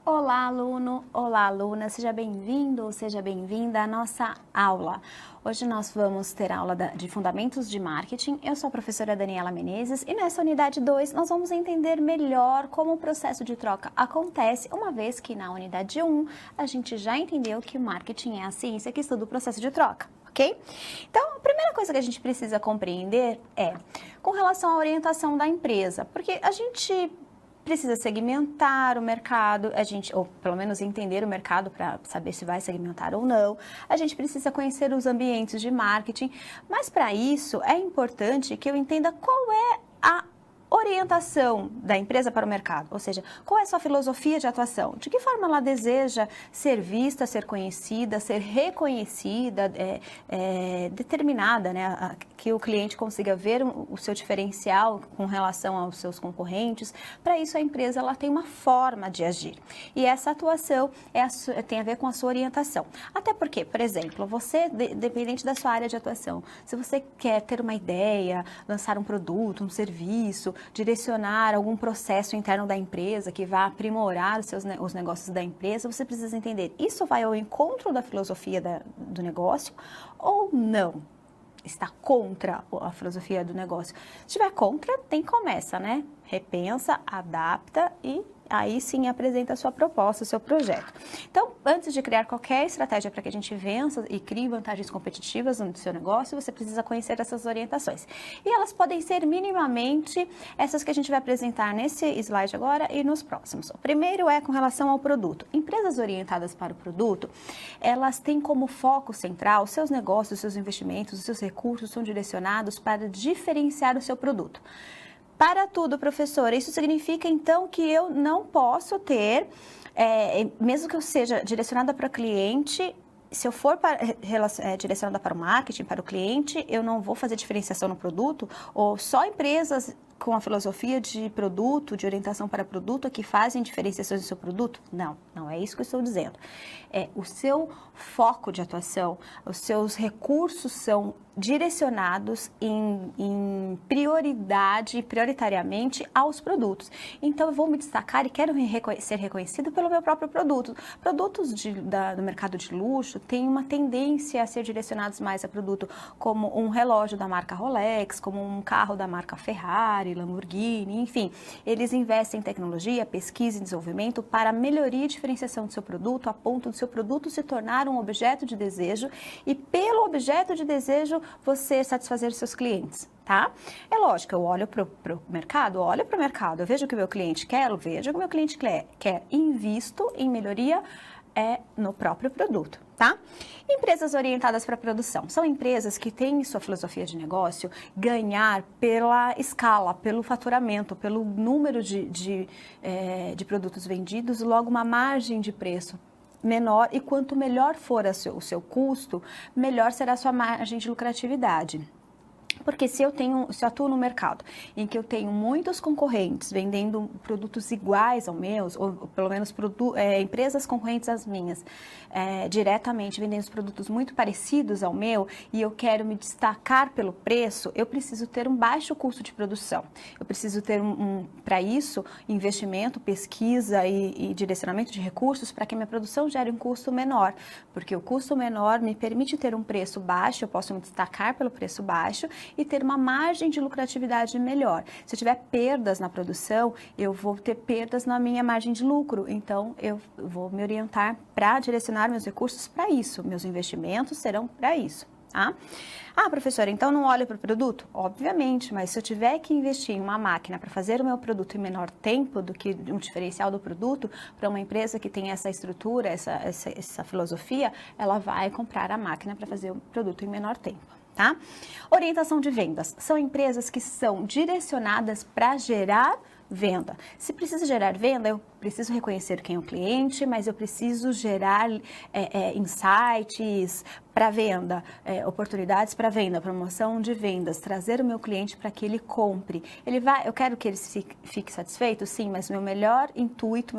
Olá, aluno! Olá, aluna! Seja bem-vindo ou seja bem-vinda à nossa aula. Hoje nós vamos ter aula de Fundamentos de Marketing. Eu sou a professora Daniela Menezes e nessa unidade 2 nós vamos entender melhor como o processo de troca acontece, uma vez que na unidade 1 a gente já entendeu que o marketing é a ciência que estuda o processo de troca, ok? Então, a primeira coisa que a gente precisa compreender é com relação à orientação da empresa, porque a gente precisa segmentar o mercado, ou pelo menos entender o mercado para saber se vai segmentar ou não. A gente precisa conhecer os ambientes de marketing, mas para isso é importante que eu entenda qual é a orientação da empresa para o mercado, ou seja, qual é a sua filosofia de atuação, de que forma ela deseja ser vista, ser conhecida, ser reconhecida, determinada, né, que o cliente consiga ver o seu diferencial com relação aos seus concorrentes. Para isso a empresa ela tem uma forma de agir e essa atuação tem a ver com a sua orientação, até porque, por exemplo, você, dependente da sua área de atuação, se você quer ter uma ideia, lançar um produto, um serviço, direcionar algum processo interno da empresa que vá aprimorar os negócios da empresa, você precisa entender, isso vai ao encontro da filosofia do negócio ou não? Está contra a filosofia do negócio? Se estiver contra, começa, né? Repensa, adapta e aí sim apresenta a sua proposta, o seu projeto. Então, antes de criar qualquer estratégia para que a gente vença e crie vantagens competitivas no seu negócio, você precisa conhecer essas orientações. E elas podem ser minimamente essas que a gente vai apresentar nesse slide agora e nos próximos. O primeiro é com relação ao produto. Empresas orientadas para o produto, elas têm como foco central os seus negócios, os seus investimentos, os seus recursos são direcionados para diferenciar o seu produto. Para tudo, professora, isso significa então que eu não posso ter, mesmo que eu seja direcionada para cliente, se eu for direcionada para o marketing, para o cliente, eu não vou fazer diferenciação no produto? Ou só empresas com a filosofia de produto, de orientação para produto, que fazem diferenciações do seu produto? Não, não é isso que eu estou dizendo. O seu foco de atuação, os seus recursos são direcionados em prioritariamente aos produtos. Então, eu vou me destacar e quero ser reconhecido pelo meu próprio produto. Produtos do mercado de luxo têm uma tendência a ser direcionados mais a produto como um relógio da marca Rolex, como um carro da marca Ferrari, Lamborghini, enfim. Eles investem em tecnologia, pesquisa e desenvolvimento para melhoria e diferenciação do seu produto, a ponto do seu produto se tornar um objeto de desejo e pelo objeto de desejo você satisfazer os seus clientes, tá? É lógico, eu olho para o mercado, eu vejo o que o meu cliente quer, eu vejo o que o meu cliente quer, invisto em melhoria no próprio produto, tá? Empresas orientadas para a produção são empresas que têm sua filosofia de negócio ganhar pela escala, pelo faturamento, pelo número de produtos vendidos, logo uma margem de preço menor, e quanto melhor for o seu custo, melhor será a sua margem de lucratividade. Porque se eu atuo no mercado em que eu tenho muitos concorrentes vendendo produtos iguais aos meus, ou pelo menos empresas concorrentes às minhas, diretamente vendendo produtos muito parecidos ao meu, e eu quero me destacar pelo preço, eu preciso ter um baixo custo de produção. Eu preciso ter, para isso, investimento, pesquisa e direcionamento de recursos para que minha produção gere um custo menor. Porque o custo menor me permite ter um preço baixo, eu posso me destacar pelo preço baixo e ter uma margem de lucratividade melhor. Se eu tiver perdas na produção, eu vou ter perdas na minha margem de lucro. Então, eu vou me orientar para direcionar meus recursos para isso. Meus investimentos serão para isso. Tá? Ah, professora, então não olho para o produto? Obviamente, mas se eu tiver que investir em uma máquina para fazer o meu produto em menor tempo do que um diferencial do produto, para uma empresa que tem essa estrutura, essa filosofia, ela vai comprar a máquina para fazer o produto em menor tempo. Tá? Orientação de vendas. São empresas que são direcionadas para gerar venda. Se precisa gerar venda, eu preciso reconhecer quem é o cliente, mas eu preciso gerar insights para venda, oportunidades para venda, promoção de vendas, trazer o meu cliente para que ele compre. Eu quero que ele fique satisfeito? Sim, mas meu maior intuito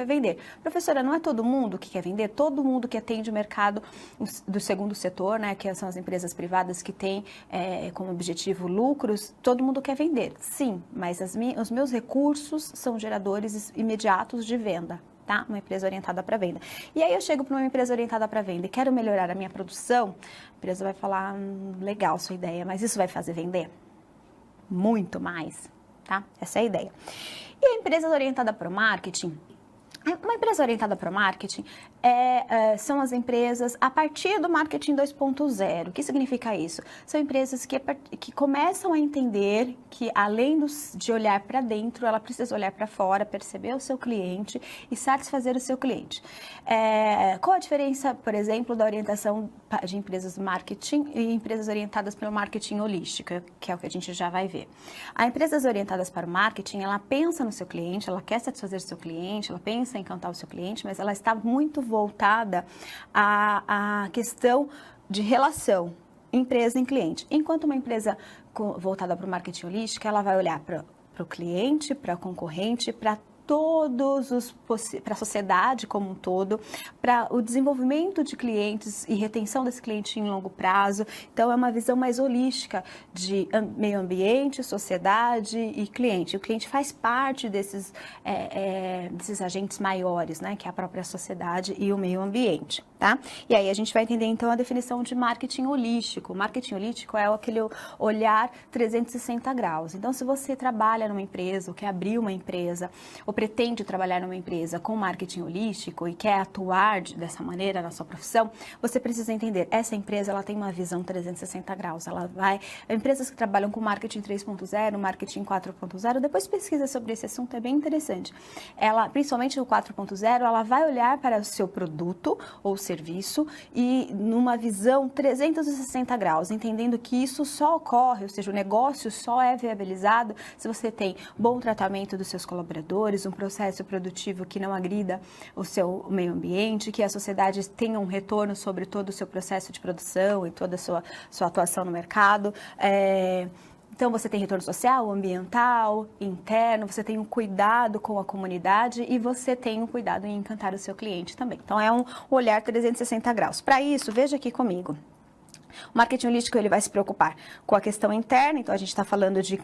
é vender. Professora, não é todo mundo que quer vender? Todo mundo que atende o mercado do segundo setor, né, que são as empresas privadas que têm como objetivo lucros, todo mundo quer vender. Sim, mas os meus recursos são geradores imediatos de venda. tá? Uma empresa orientada para venda. E aí eu chego para uma empresa orientada para venda e quero melhorar a minha produção, a empresa vai falar, legal sua ideia, mas isso vai fazer vender? Muito mais, tá? Essa é a ideia. E a empresa orientada para o marketing? Uma empresa orientada para o marketing são as empresas a partir do marketing 2.0. O que significa isso? São empresas que começam a entender que, além de olhar para dentro, ela precisa olhar para fora, perceber o seu cliente e satisfazer o seu cliente. Qual a diferença, por exemplo, da orientação de empresas de marketing e empresas orientadas pelo marketing holístico, que é o que a gente já vai ver? As empresas orientadas para o marketing, ela pensa no seu cliente, ela quer satisfazer o seu cliente, ela pensa em encantar o seu cliente, mas ela está muito voltada à questão de relação empresa em cliente. Enquanto uma empresa voltada para o marketing holístico, ela vai olhar para o cliente, para o concorrente, para a sociedade como um todo, para o desenvolvimento de clientes e retenção desse cliente em longo prazo. Então, é uma visão mais holística de meio ambiente, sociedade e cliente. O cliente faz parte desses agentes maiores, né, que é a própria sociedade e o meio ambiente, tá? E aí a gente vai entender, então, a definição de marketing holístico. O marketing holístico é aquele olhar 360 graus. Então, se você trabalha numa empresa, ou quer abrir uma empresa, ou pretende trabalhar numa empresa com marketing holístico e quer atuar dessa maneira na sua profissão, você precisa entender, essa empresa ela tem uma visão 360 graus. Empresas que trabalham com marketing 3.0, marketing 4.0, depois pesquisa sobre esse assunto, é bem interessante. Principalmente no 4.0, ela vai olhar para o seu produto ou serviço e numa visão 360 graus, entendendo que isso só ocorre, ou seja, o negócio só é viabilizado se você tem bom tratamento dos seus colaboradores, um processo produtivo que não agrida o seu meio ambiente, que a sociedade tenha um retorno sobre todo o seu processo de produção e toda a sua atuação no mercado. Então, você tem retorno social, ambiental, interno, você tem um cuidado com a comunidade e você tem um cuidado em encantar o seu cliente também. Então, é um olhar 360 graus. Para isso, veja aqui comigo. O marketing holístico ele vai se preocupar com a questão interna, então a gente está falando de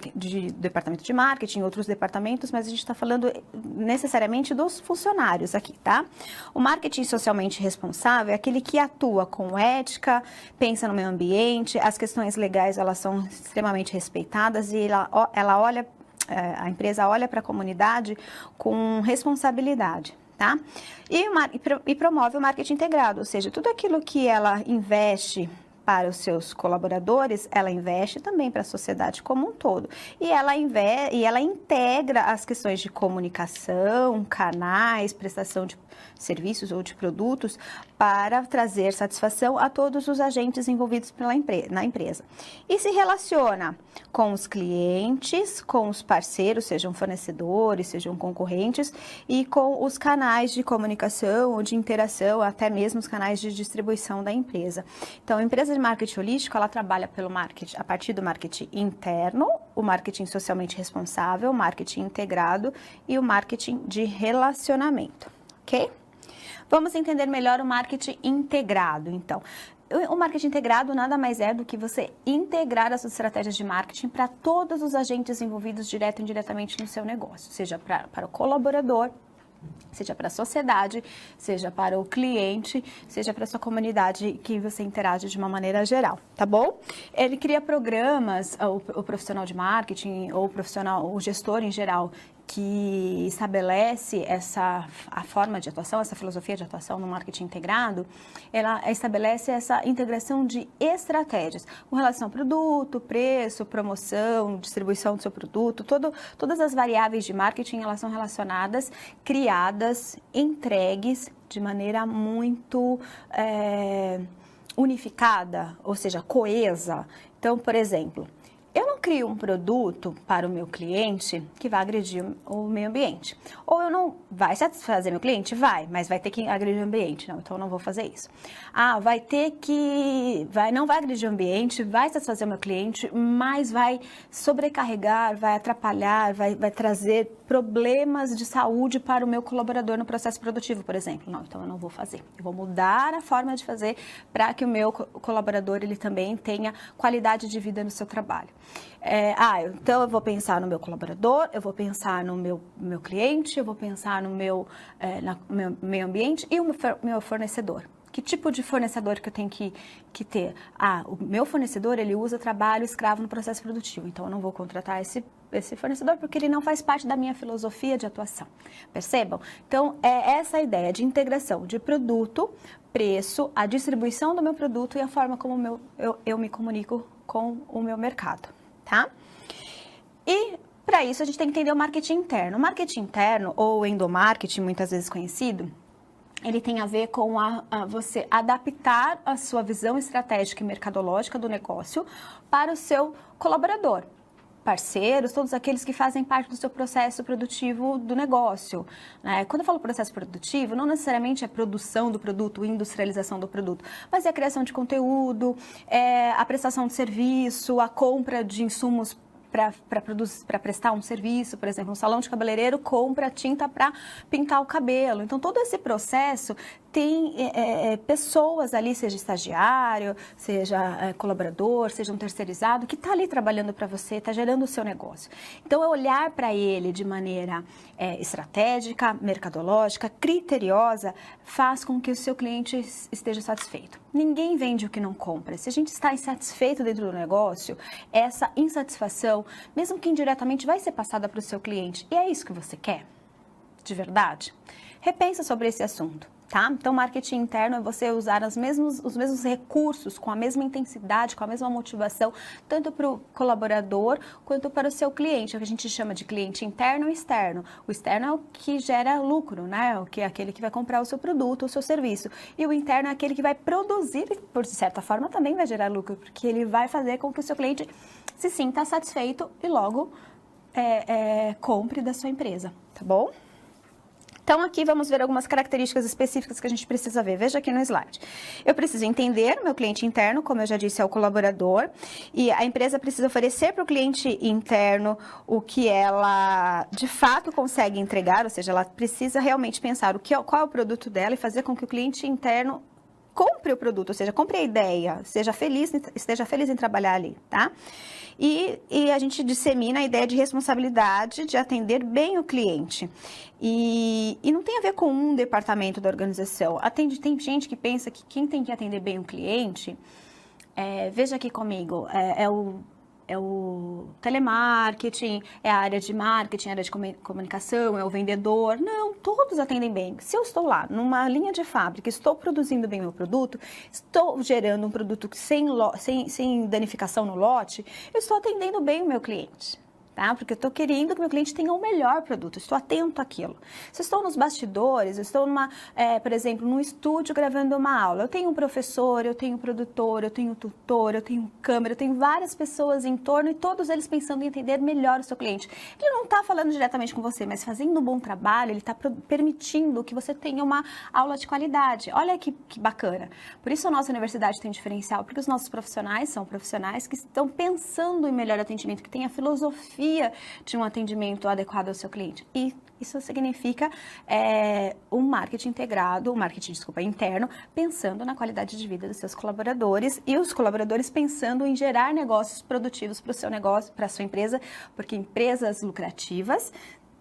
departamento de marketing, outros departamentos, mas a gente está falando necessariamente dos funcionários aqui, tá? O marketing socialmente responsável é aquele que atua com ética, pensa no meio ambiente, as questões legais elas são extremamente respeitadas e a empresa olha para a comunidade com responsabilidade. Tá? E promove o marketing integrado, ou seja, tudo aquilo que ela investe para os seus colaboradores, ela investe também para a sociedade como um todo. E ela integra as questões de comunicação, canais, prestação de serviços ou de produtos para trazer satisfação a todos os agentes envolvidos na empresa. E se relaciona com os clientes, com os parceiros, sejam fornecedores, sejam concorrentes, e com os canais de comunicação ou de interação, até mesmo os canais de distribuição da empresa. Então, a empresa de marketing holístico, ela trabalha pelo marketing, a partir do marketing interno, o marketing socialmente responsável, o marketing integrado e o marketing de relacionamento, ok? Vamos entender melhor o marketing integrado, então. O marketing integrado nada mais é do que você integrar as suas estratégias de marketing para todos os agentes envolvidos direto e indiretamente no seu negócio, seja para o colaborador, seja para a sociedade, seja para o cliente, seja para a sua comunidade que você interage de uma maneira geral, tá bom? Ele cria programas, o profissional de marketing ou o gestor em geral, que estabelece a forma de atuação, essa filosofia de atuação no marketing integrado, ela estabelece essa integração de estratégias com relação ao produto, preço, promoção, distribuição do seu produto, todas as variáveis de marketing, elas são relacionadas, criadas, entregues de maneira muito unificada, ou seja, coesa. Então, por exemplo, eu não crio um produto para o meu cliente que vai agredir o meio ambiente. Ou eu não... Vai satisfazer meu cliente? Vai, mas vai ter que agredir o ambiente. Não, então eu não vou fazer isso. Não vai agredir o ambiente, vai satisfazer o meu cliente, mas vai sobrecarregar, vai atrapalhar, vai trazer problemas de saúde para o meu colaborador no processo produtivo, por exemplo. Não, então eu não vou fazer. Eu vou mudar a forma de fazer para que o meu colaborador ele também tenha qualidade de vida no seu trabalho. Então eu vou pensar no meu colaborador, eu vou pensar no meu cliente, eu vou pensar no meu meio ambiente e o meu fornecedor. Que tipo de fornecedor que eu tenho que ter? O meu fornecedor, ele usa trabalho escravo no processo produtivo, então eu não vou contratar esse fornecedor porque ele não faz parte da minha filosofia de atuação. Percebam? Então, é essa a ideia de integração de produto, preço, a distribuição do meu produto e a forma como eu me comunico com o meu mercado, tá? E para isso a gente tem que entender o marketing interno. O marketing interno, ou endomarketing, muitas vezes conhecido, ele tem a ver com você adaptar a sua visão estratégica e mercadológica do negócio para o seu colaborador, parceiros, todos aqueles que fazem parte do seu processo produtivo do negócio. Quando eu falo processo produtivo, não necessariamente é produção do produto, industrialização do produto, mas é a criação de conteúdo, a prestação de serviço, a compra de insumos para prestar um serviço, por exemplo, um salão de cabeleireiro compra tinta para pintar o cabelo. Então, todo esse processo tem pessoas ali, seja estagiário, seja colaborador, seja um terceirizado, que está ali trabalhando para você, está gerando o seu negócio. Então, é olhar para ele de maneira estratégica, mercadológica, criteriosa, faz com que o seu cliente esteja satisfeito. Ninguém vende o que não compra. Se a gente está insatisfeito dentro do negócio, essa insatisfação, mesmo que indiretamente, vai ser passada para o seu cliente. E é isso que você quer? De verdade? Repensa sobre esse assunto, tá? Então, marketing interno é você usar os mesmos recursos, com a mesma intensidade, com a mesma motivação, tanto para o colaborador quanto para o seu cliente. É o que a gente chama de cliente interno e externo. O externo é o que gera lucro, né? O que é aquele que vai comprar o seu produto, o seu serviço. E o interno é aquele que vai produzir, por certa forma, também vai gerar lucro, porque ele vai fazer com que o seu cliente se sinta satisfeito e logo compre da sua empresa, tá bom? Então, aqui vamos ver algumas características específicas que a gente precisa ver. Veja aqui no slide. Eu preciso entender o meu cliente interno, como eu já disse, é o colaborador. E a empresa precisa oferecer para o cliente interno o que ela, de fato, consegue entregar. Ou seja, ela precisa realmente pensar qual é o produto dela e fazer com que o cliente interno compre o produto, ou seja, compre a ideia, esteja feliz em trabalhar ali, tá? E a gente dissemina a ideia de responsabilidade de atender bem o cliente. E não tem a ver com um departamento da organização. Tem gente que pensa que quem tem que atender bem o cliente, veja aqui comigo, é o telemarketing, é a área de marketing, a área de comunicação, é o vendedor. Não, todos atendem bem. Se eu estou lá numa linha de fábrica, estou produzindo bem meu produto, estou gerando um produto sem danificação no lote, eu estou atendendo bem o meu cliente. Tá? Porque eu estou querendo que meu cliente tenha o melhor produto, estou atento àquilo. Se eu estou nos bastidores, eu estou por exemplo, num estúdio gravando uma aula, eu tenho um professor, eu tenho um produtor, eu tenho um tutor, eu tenho câmera, eu tenho várias pessoas em torno e todos eles pensando em entender melhor o seu cliente. Ele não está falando diretamente com você, mas fazendo um bom trabalho, ele está permitindo que você tenha uma aula de qualidade. Olha que bacana. Por isso a nossa universidade tem diferencial, porque os nossos profissionais são profissionais que estão pensando em melhor atendimento, que têm a filosofia de um atendimento adequado ao seu cliente. E isso significa um marketing integrado, interno, pensando na qualidade de vida dos seus colaboradores e os colaboradores pensando em gerar negócios produtivos para o seu negócio, para a sua empresa, porque empresas lucrativas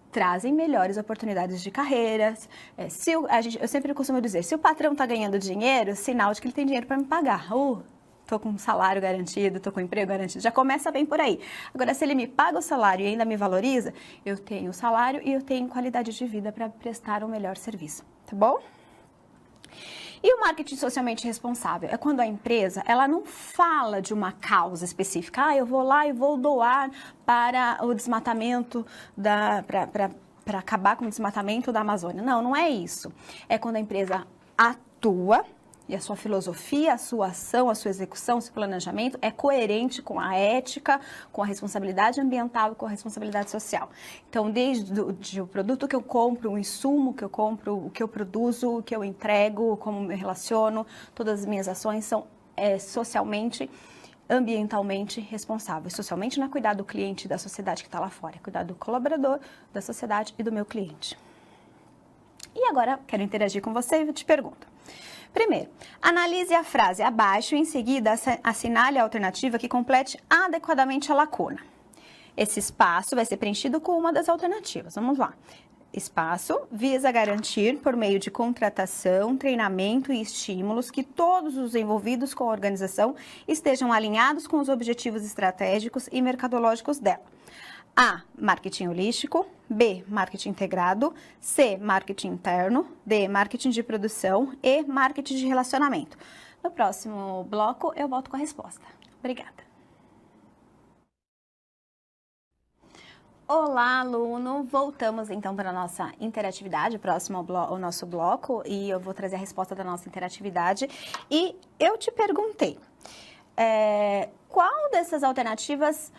trazem melhores oportunidades de carreiras. Eu sempre costumo dizer, se o patrão está ganhando dinheiro, sinal de que ele tem dinheiro para me pagar. Estou com um salário garantido, estou com um emprego garantido, já começa bem por aí. Agora, se ele me paga o salário e ainda me valoriza, eu tenho salário e eu tenho qualidade de vida para prestar um melhor serviço, tá bom? E o marketing socialmente responsável? É quando a empresa, ela não fala de uma causa específica. Eu vou lá e vou doar para o desmatamento, para acabar com o desmatamento da Amazônia. Não, não é isso. É quando a empresa atua e a sua filosofia, a sua ação, a sua execução, o seu planejamento é coerente com a ética, com a responsabilidade ambiental e com a responsabilidade social. Então, desde o produto que eu compro, o insumo que eu compro, o que eu produzo, o que eu entrego, como me relaciono, todas as minhas ações são socialmente, ambientalmente responsáveis. Socialmente não é cuidar do cliente e da sociedade que está lá fora, é cuidar do colaborador, da sociedade e do meu cliente. E agora, quero interagir com você e te pergunto. Primeiro, analise a frase abaixo e em seguida assinale a alternativa que complete adequadamente a lacuna. Esse espaço vai ser preenchido com uma das alternativas. Vamos lá. Espaço visa garantir, por meio de contratação, treinamento e estímulos, que todos os envolvidos com a organização estejam alinhados com os objetivos estratégicos e mercadológicos dela. A. Marketing holístico. B. Marketing integrado. C. Marketing interno. D. Marketing de produção. E. Marketing de relacionamento. No próximo bloco, eu volto com a resposta. Obrigada. Olá, aluno! Voltamos então para a nossa interatividade, próximo ao nosso bloco, e eu vou trazer a resposta da nossa interatividade. E eu te perguntei, qual dessas alternativas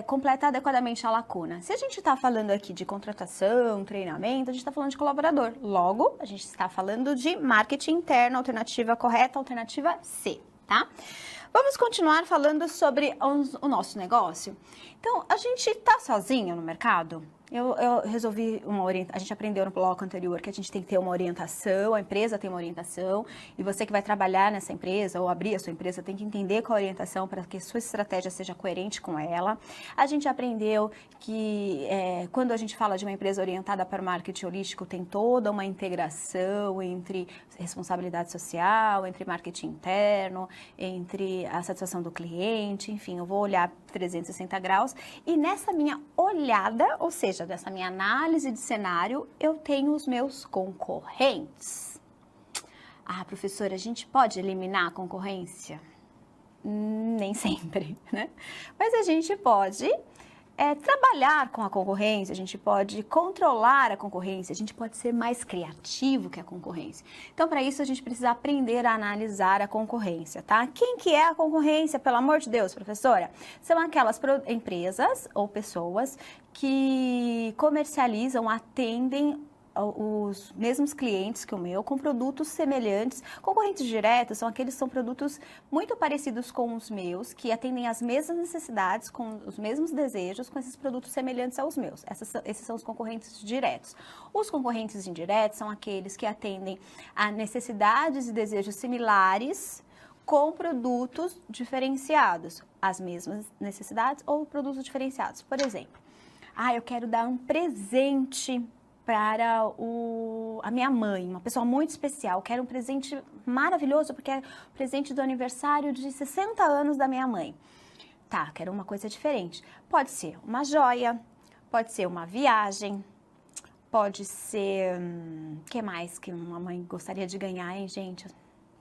completa adequadamente a lacuna? Se a gente está falando aqui de contratação, treinamento, a gente está falando de colaborador. Logo, a gente está falando de marketing interno, alternativa correta, alternativa C, tá? Vamos continuar falando sobre o nosso negócio. Então, a gente está sozinho no mercado? Eu resolvi a gente aprendeu no bloco anterior que a gente tem que ter uma orientação, a empresa tem uma orientação, e você que vai trabalhar nessa empresa ou abrir a sua empresa tem que entender qual a orientação para que a sua estratégia seja coerente com ela. A gente aprendeu que quando a gente fala de uma empresa orientada para o marketing holístico, tem toda uma integração entre responsabilidade social, entre marketing interno, entre a satisfação do cliente, enfim, eu vou olhar 360 graus, e nessa minha olhada, ou seja, dessa minha análise de cenário, eu tenho os meus concorrentes. Ah, professora, a gente pode eliminar a concorrência? Nem sempre, né? Mas a gente pode trabalhar com a concorrência, a gente pode controlar a concorrência, a gente pode ser mais criativo que a concorrência. Então, para isso, a gente precisa aprender a analisar a concorrência, tá? Quem que é a concorrência, pelo amor de Deus, professora? São aquelas empresas ou pessoas que comercializam, atendem os mesmos clientes que o meu, com produtos semelhantes. Concorrentes diretos são aqueles que são produtos muito parecidos com os meus, que atendem às mesmas necessidades, com os mesmos desejos, com esses produtos semelhantes aos meus. Esses são os concorrentes diretos. Os concorrentes indiretos são aqueles que atendem a necessidades e desejos similares, com produtos diferenciados, as mesmas necessidades ou produtos diferenciados. Por exemplo, eu quero dar um presente para a minha mãe, uma pessoa muito especial. Quero um presente maravilhoso, porque é o presente do aniversário de 60 anos da minha mãe. Tá, quero uma coisa diferente. Pode ser uma joia, pode ser uma viagem, pode ser... que mais que uma mãe gostaria de ganhar, hein, gente?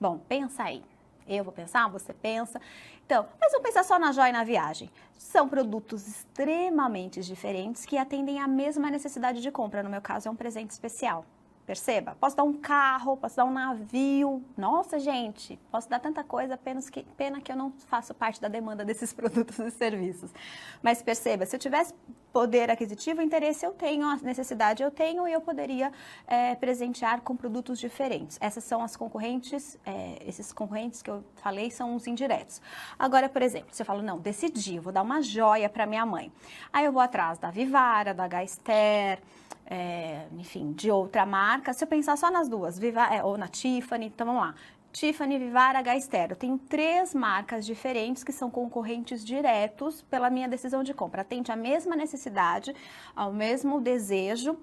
Bom, pensa aí. Eu vou pensar, você pensa. Então, mas vamos pensar só na joia e na viagem. São produtos extremamente diferentes que atendem à mesma necessidade de compra. No meu caso, é um presente especial. Perceba? Posso dar um carro, posso dar um navio. Nossa, gente, posso dar tanta coisa, pena que eu não faço parte da demanda desses produtos e serviços. Mas perceba, se eu tivesse poder aquisitivo, interesse eu tenho, a necessidade eu tenho, e eu poderia presentear com produtos diferentes. Essas são as concorrentes, esses concorrentes que eu falei são os indiretos. Agora, por exemplo, você fala, não, decidi, eu vou dar uma joia para minha mãe. Aí eu vou atrás da Vivara, da Gaster, enfim, de outra marca. Se eu pensar só nas duas, ou na Tiffany, então vamos lá. Tiffany, Vivara, Gaster. Eu tenho 3 marcas diferentes que são concorrentes diretos pela minha decisão de compra. Atende à mesma necessidade, ao mesmo desejo,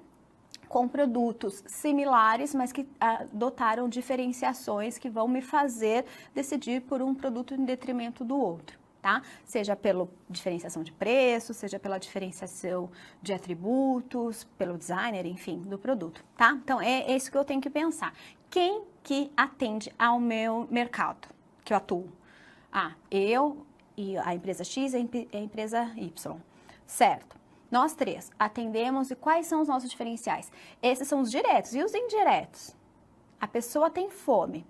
com produtos similares, mas que adotaram diferenciações que vão me fazer decidir por um produto em detrimento do outro. Tá? Seja pela diferenciação de preço, seja pela diferenciação de atributos, pelo designer, enfim, do produto, tá? Então, é isso que eu tenho que pensar. Quem que atende ao meu mercado que eu atuo? Eu e a empresa X e a empresa Y, certo? Nós 3 atendemos, e quais são os nossos diferenciais? Esses são os diretos. E os indiretos? A pessoa tem fome,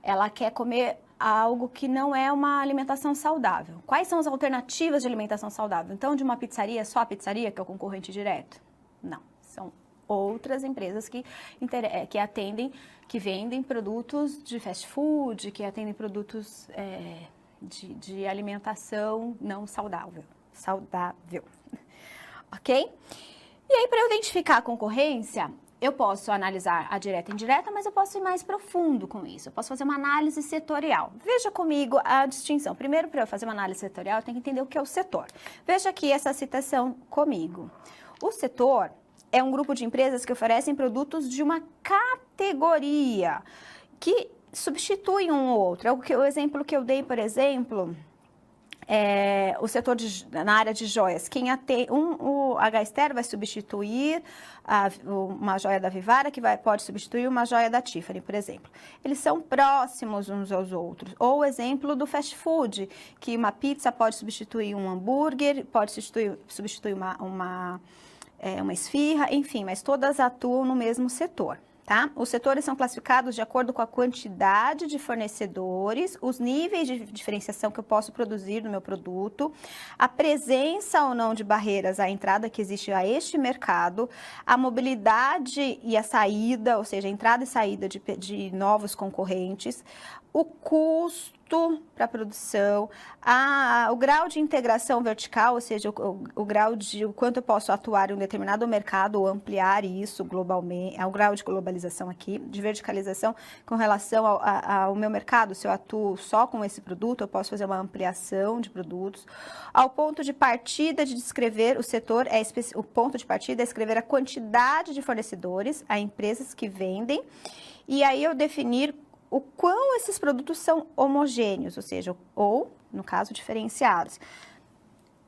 ela quer comer algo que não é uma alimentação saudável. Quais são as alternativas de alimentação saudável? Então, de uma pizzaria, só a pizzaria, que é o concorrente direto? Não, são outras empresas que atendem, que vendem produtos de fast food, que atendem produtos de alimentação não saudável. Ok? E aí, para eu identificar a concorrência, Eu posso analisar a direta e indireta, mas eu posso ir mais profundo com isso. Eu posso fazer uma análise setorial. Veja comigo a distinção. Primeiro, para eu fazer uma análise setorial, eu tenho que entender o que é o setor. Veja aqui essa citação comigo. O setor é um grupo de empresas que oferecem produtos de uma categoria que substituem um ou outro. O exemplo que eu dei, por exemplo, o setor na área de joias. O H-Ster vai substituir uma joia da Vivara, que pode substituir uma joia da Tiffany, por exemplo. Eles são próximos uns aos outros. Ou o exemplo do fast food, que uma pizza pode substituir um hambúrguer, pode substituir uma esfirra, enfim, mas todas atuam no mesmo setor. Tá? Os setores são classificados de acordo com a quantidade de fornecedores, os níveis de diferenciação que eu posso produzir no meu produto, a presença ou não de barreiras à entrada que existe a este mercado, a mobilidade e a saída, ou seja, a entrada e saída de novos concorrentes, o custo para a produção, o grau de integração vertical, ou seja, o grau de o quanto eu posso atuar em um determinado mercado ou ampliar isso globalmente, o grau de globalização aqui, de verticalização com relação ao meu mercado. Se eu atuo só com esse produto, eu posso fazer uma ampliação de produtos. Ao ponto de partida de descrever o setor, o ponto de partida é escrever a quantidade de fornecedores, a empresas que vendem, e aí eu definir o quão esses produtos são homogêneos, ou seja, ou, no caso, diferenciados.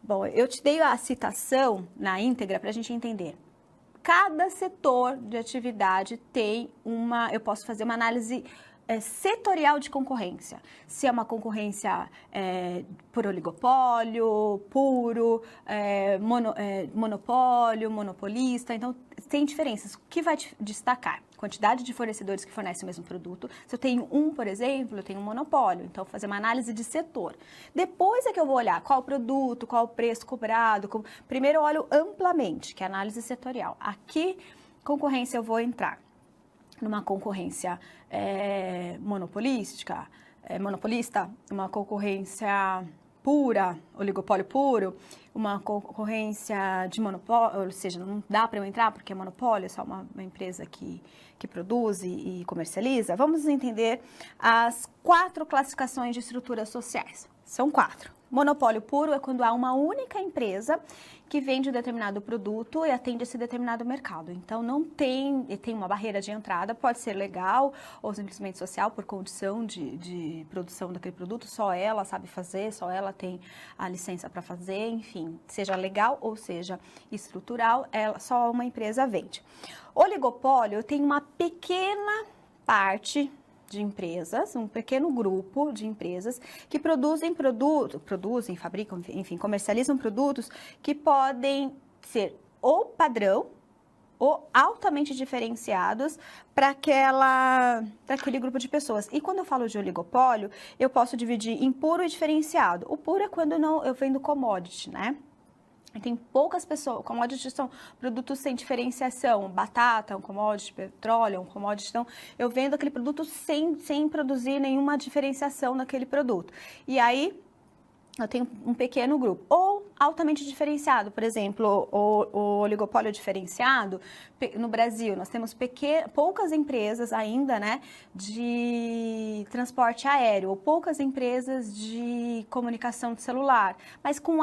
Bom, eu te dei a citação na íntegra para a gente entender. Cada setor de atividade tem eu posso fazer uma análise setorial de concorrência. Se é uma concorrência por oligopólio, puro, monopólio, monopolista. Então, tem diferenças. O que vai destacar? Quantidade de fornecedores que fornecem o mesmo produto. Se eu tenho por exemplo, eu tenho um monopólio. Então, vou fazer uma análise de setor. Depois é que eu vou olhar qual o produto, qual o preço cobrado. Primeiro eu olho amplamente, que é a análise setorial. Aqui, concorrência eu vou entrar numa concorrência monopolista, uma concorrência pura, oligopólio puro, uma concorrência de monopólio, ou seja, não dá para eu entrar porque é monopólio, é só uma empresa que produz e comercializa. Vamos entender as 4 classificações de estruturas sociais. São 4. Monopólio puro é quando há uma única empresa que vende um determinado produto e atende esse determinado mercado. Então, não tem uma barreira de entrada, pode ser legal ou simplesmente social por condição de produção daquele produto, só ela sabe fazer, só ela tem a licença para fazer, enfim, seja legal ou seja estrutural, só uma empresa vende. Oligopólio, eu tenho uma pequena parte de empresas, um pequeno grupo de empresas que produzem, fabricam, enfim, comercializam produtos que podem ser ou padrão ou altamente diferenciados para aquele grupo de pessoas. E quando eu falo de oligopólio, eu posso dividir em puro e diferenciado. O puro é quando eu vendo commodity, né? Tem poucas pessoas, commodities são produtos sem diferenciação, batata, um commodity, petróleo, um commodity, então eu vendo aquele produto sem produzir nenhuma diferenciação naquele produto. E aí eu tenho um pequeno grupo, ou altamente diferenciado, por exemplo, o oligopólio diferenciado, no Brasil nós temos poucas empresas ainda, né, de transporte aéreo, ou poucas empresas de comunicação de celular, mas com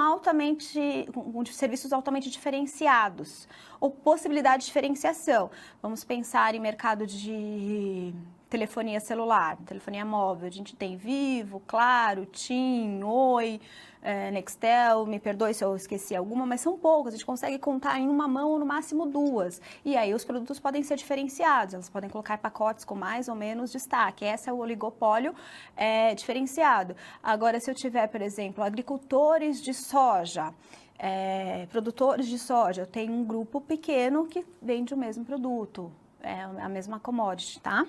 serviços altamente diferenciados, ou possibilidade de diferenciação. Vamos pensar em mercado de telefonia celular, telefonia móvel. A gente tem Vivo, Claro, TIM, Oi, Nextel, me perdoe se eu esqueci alguma, mas são poucas. A gente consegue contar em uma mão ou no máximo 2. E aí os produtos podem ser diferenciados, elas podem colocar pacotes com mais ou menos destaque. Esse é o oligopólio diferenciado. Agora, se eu tiver, por exemplo, agricultores de soja, produtores de soja, eu tenho um grupo pequeno que vende o mesmo produto, a mesma commodity, tá?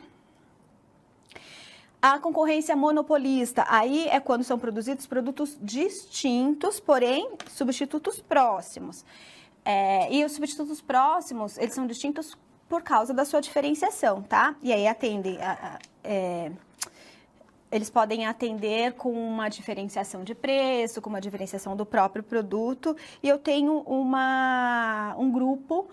A concorrência monopolista, aí é quando são produzidos produtos distintos, porém substitutos próximos. E os substitutos próximos, eles são distintos por causa da sua diferenciação, tá? E aí atendem eles podem atender com uma diferenciação de preço, com uma diferenciação do próprio produto. E eu tenho um grupo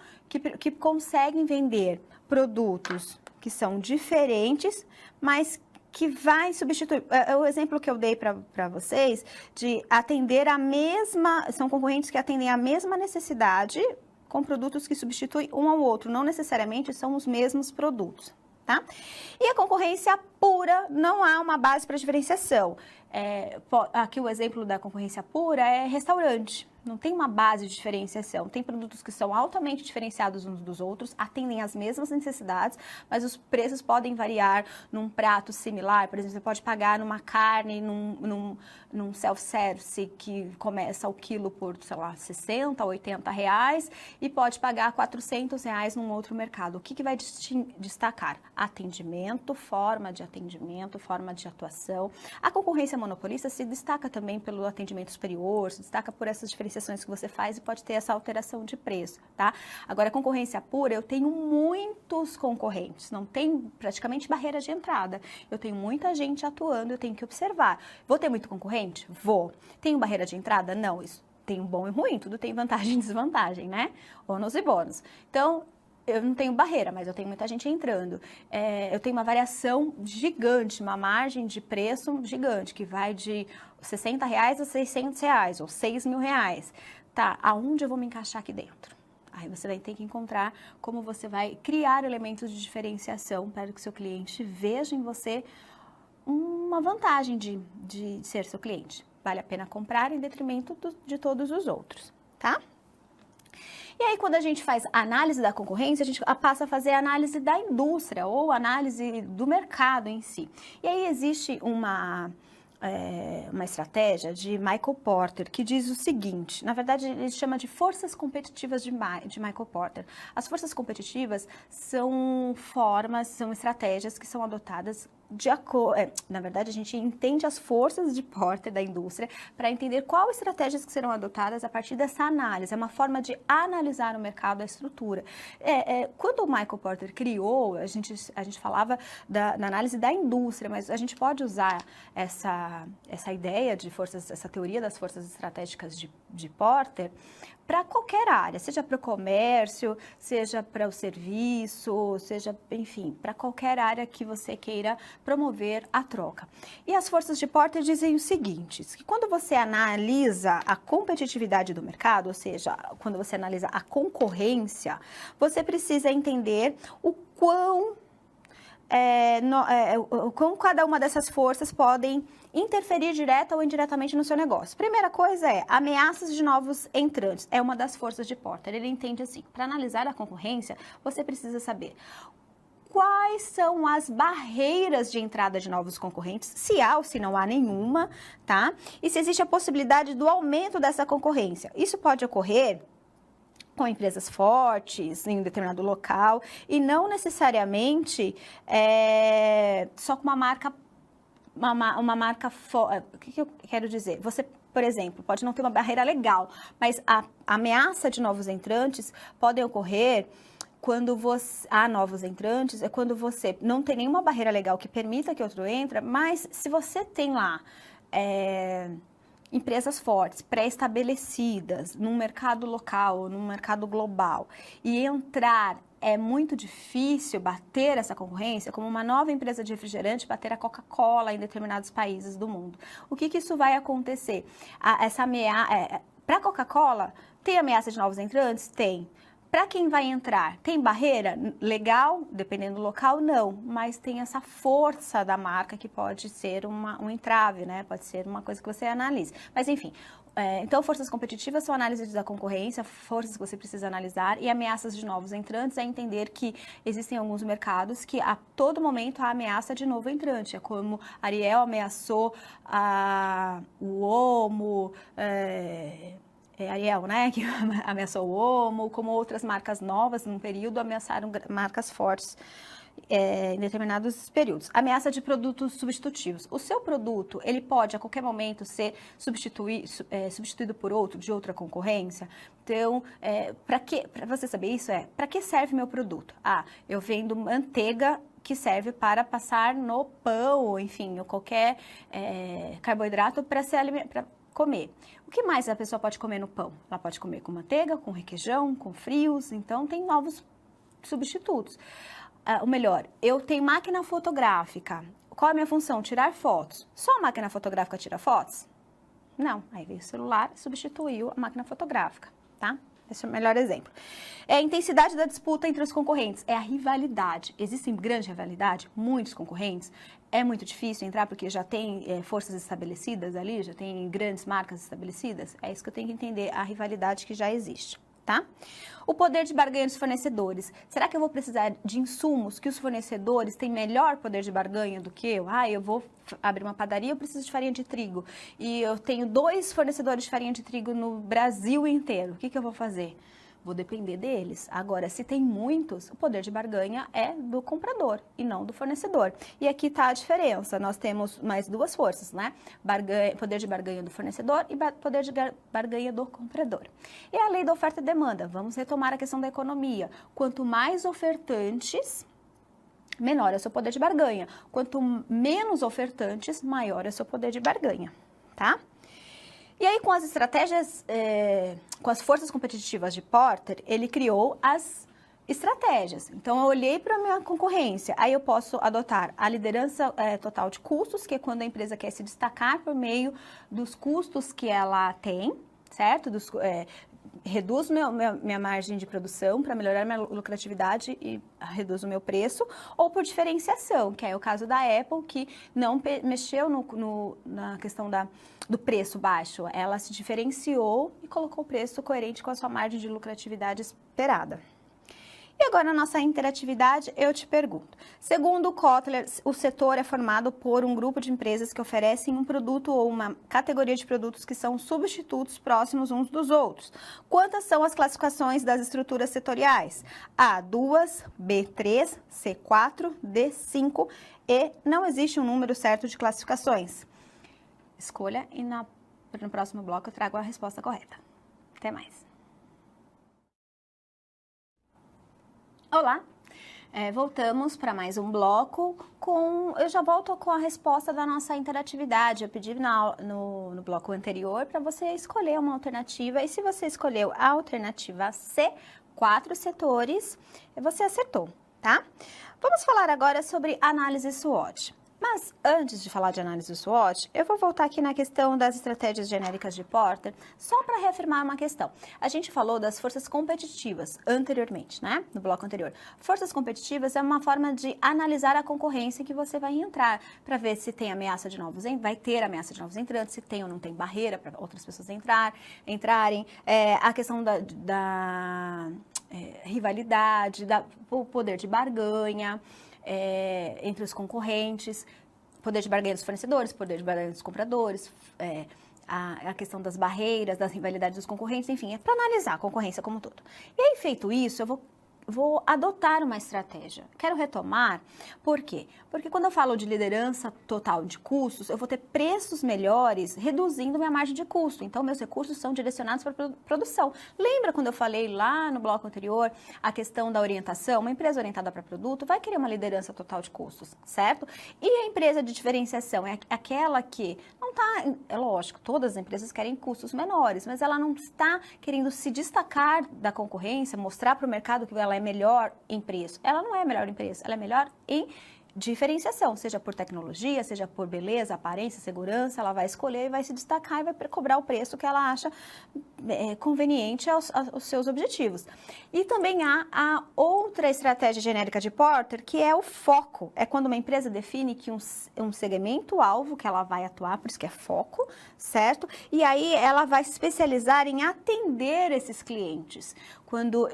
que conseguem vender produtos que são diferentes, mas que vai substituir. O exemplo que eu dei para vocês de atender a mesma, são concorrentes que atendem a mesma necessidade com produtos que substituem um ao outro, não necessariamente são os mesmos produtos, tá? E a concorrência pura, não há uma base para diferenciação. Aqui o exemplo da concorrência pura é restaurante. Não tem uma base de diferenciação. Tem produtos que são altamente diferenciados uns dos outros, atendem às mesmas necessidades, mas os preços podem variar num prato similar. Por exemplo, você pode pagar numa carne, num self-service que começa o quilo por, sei lá, 60, 80 reais e pode pagar 400 reais num outro mercado. O que vai destacar? Atendimento, forma de atendimento, forma de atuação. A concorrência monopolista se destaca também pelo atendimento superior, se destaca por essas diferenciações que você faz e pode ter essa alteração de preço, tá? Agora, a concorrência pura, eu tenho muitos concorrentes, não tem praticamente barreira de entrada. Eu tenho muita gente atuando, eu tenho que observar. Vou ter muito concorrente? Vou. Tenho barreira de entrada? Não, isso tem um bom e ruim, tudo tem vantagem e desvantagem, né? Ônus e bônus. Então, eu não tenho barreira, mas eu tenho muita gente entrando. Eu tenho uma variação gigante, uma margem de preço gigante, que vai de R$60 a R$600, ou R$6.000. Tá, aonde eu vou me encaixar aqui dentro? Aí você vai ter que encontrar como você vai criar elementos de diferenciação para que o seu cliente veja em você uma vantagem de ser seu cliente. Vale a pena comprar em detrimento de todos os outros, tá? E aí, quando a gente faz análise da concorrência, a gente passa a fazer análise da indústria ou análise do mercado em si. E aí existe uma estratégia de Michael Porter que diz o seguinte, na verdade ele chama de forças competitivas de Michael Porter. As forças competitivas são são estratégias que são adotadas na verdade, a gente entende as forças de Porter da indústria para entender quais estratégias que serão adotadas a partir dessa análise. É uma forma de analisar o mercado, a estrutura. Quando o Michael Porter criou, a gente falava da análise da indústria, mas a gente pode usar essa ideia de forças, essa teoria das forças estratégicas de Porter para qualquer área, seja para o comércio, seja para o serviço, seja, enfim, para qualquer área que você queira promover a troca. E as forças de Porter dizem o seguinte, que quando você analisa a competitividade do mercado, ou seja, quando você analisa a concorrência, você precisa entender o quão como cada uma dessas forças podem interferir direta ou indiretamente no seu negócio. Primeira coisa ameaças de novos entrantes. É uma das forças de Porter. Ele entende assim, para analisar a concorrência, você precisa saber quais são as barreiras de entrada de novos concorrentes, se há ou se não há nenhuma, tá? E se existe a possibilidade do aumento dessa concorrência. Isso pode ocorrer com empresas fortes em um determinado local e não necessariamente só com uma marca forte. O que eu quero dizer? Você, por exemplo, pode não ter uma barreira legal, mas a ameaça de novos entrantes podem ocorrer quando há novos entrantes, quando você não tem nenhuma barreira legal que permita que outro entre, mas se você tem lá empresas fortes, pré-estabelecidas, num mercado local, num mercado global, e entrar é muito difícil bater essa concorrência, como uma nova empresa de refrigerante bater a Coca-Cola em determinados países do mundo. O que isso vai acontecer? Para a Coca-Cola, tem ameaça de novos entrantes? Tem. Para quem vai entrar, tem barreira legal, dependendo do local? Não, mas tem essa força da marca que pode ser um entrave, né? Pode ser uma coisa que você analise. Mas, enfim, então forças competitivas são análises da concorrência, forças que você precisa analisar, e ameaças de novos entrantes é entender que existem alguns mercados que a todo momento há ameaça de novo entrante. É como Ariel ameaçou o Omo, Ariel, né, que ameaçou o Omo, como outras marcas novas, num período, ameaçaram marcas fortes em determinados períodos. Ameaça de produtos substitutivos. O seu produto, ele pode, a qualquer momento, ser substituído por outro, de outra concorrência. Então, para você saber isso, para que serve meu produto? Eu vendo manteiga que serve para passar no pão, enfim, ou qualquer carboidrato para comer. O que mais a pessoa pode comer no pão? Ela pode comer com manteiga, com requeijão, com frios, então tem novos substitutos. O melhor, eu tenho máquina fotográfica. Qual é a minha função? Tirar fotos. Só a máquina fotográfica tira fotos? Não, aí veio o celular e substituiu a máquina fotográfica, tá? Esse é o melhor exemplo. É a intensidade da disputa entre os concorrentes, é a rivalidade. Existe grande rivalidade, muitos concorrentes. É muito difícil entrar porque já tem forças estabelecidas ali, já tem grandes marcas estabelecidas. É isso que eu tenho que entender, a rivalidade que já existe, tá? O poder de barganha dos fornecedores. Será que eu vou precisar de insumos que os fornecedores têm melhor poder de barganha do que eu? Eu vou abrir uma padaria, eu preciso de farinha de trigo. E eu tenho 2 fornecedores de farinha de trigo no Brasil inteiro. O que eu vou fazer? Vou depender deles. Agora, se tem muitos, o poder de barganha é do comprador e não do fornecedor. E aqui está a diferença. Nós temos mais 2 forças, né? Poder de barganha do fornecedor e poder de barganha do comprador. E a lei da oferta e demanda. Vamos retomar a questão da economia. Quanto mais ofertantes, menor é o seu poder de barganha. Quanto menos ofertantes, maior é o seu poder de barganha, tá? E aí, com as estratégias, com as forças competitivas de Porter, ele criou as estratégias. Então, eu olhei para a minha concorrência, aí eu posso adotar a liderança total de custos, que é quando a empresa quer se destacar por meio dos custos que ela tem, certo? Reduz minha margem de produção para melhorar minha lucratividade e reduz o meu preço, ou por diferenciação, que é o caso da Apple, que não mexeu na questão do preço baixo. Ela se diferenciou e colocou o preço coerente com a sua margem de lucratividade esperada. E agora, na nossa interatividade, eu te pergunto. Segundo Kotler, o setor é formado por um grupo de empresas que oferecem um produto ou uma categoria de produtos que são substitutos próximos uns dos outros. Quantas são as classificações das estruturas setoriais? A, 2, B, 3, C, 4, D, 5 e não existe um número certo de classificações. Escolha e no próximo bloco eu trago a resposta correta. Até mais. Olá, voltamos para mais um bloco. Eu já volto com a resposta da nossa interatividade. Eu pedi no bloco anterior para você escolher uma alternativa e se você escolheu a alternativa C, 4 setores, você acertou, tá? Vamos falar agora sobre análise SWOT. Mas antes de falar de análise SWOT, eu vou voltar aqui na questão das estratégias genéricas de Porter, só para reafirmar uma questão. A gente falou das forças competitivas anteriormente, né? No bloco anterior. Forças competitivas é uma forma de analisar a concorrência que você vai entrar, para ver se tem ameaça de novos, vai ter ameaça de novos entrantes, se tem ou não tem barreira para outras pessoas entrarem. A questão da rivalidade, o poder de barganha, entre os concorrentes, poder de barganha dos fornecedores, poder de barganha dos compradores, a questão das barreiras, das rivalidades dos concorrentes, enfim, é para analisar a concorrência como um todo. E aí, feito isso, eu vou adotar uma estratégia. Quero retomar, por quê? Porque quando eu falo de liderança total de custos, eu vou ter preços melhores, reduzindo minha margem de custo. Então, meus recursos são direcionados para a produção. Lembra quando eu falei lá no bloco anterior a questão da orientação? Uma empresa orientada para produto vai querer uma liderança total de custos, certo? E a empresa de diferenciação é aquela que não está, é lógico, todas as empresas querem custos menores, mas ela não está querendo se destacar da concorrência, mostrar para o mercado que ela é melhor em preço. Ela não é melhor em preço, ela é melhor em diferenciação, seja por tecnologia, seja por beleza, aparência, segurança, ela vai escolher e vai se destacar e vai cobrar o preço que ela acha conveniente aos seus objetivos. E também há a outra estratégia genérica de Porter, que é o foco. É quando uma empresa define que um segmento-alvo que ela vai atuar, por isso que é foco, certo? E aí ela vai se especializar em atender esses clientes. Quando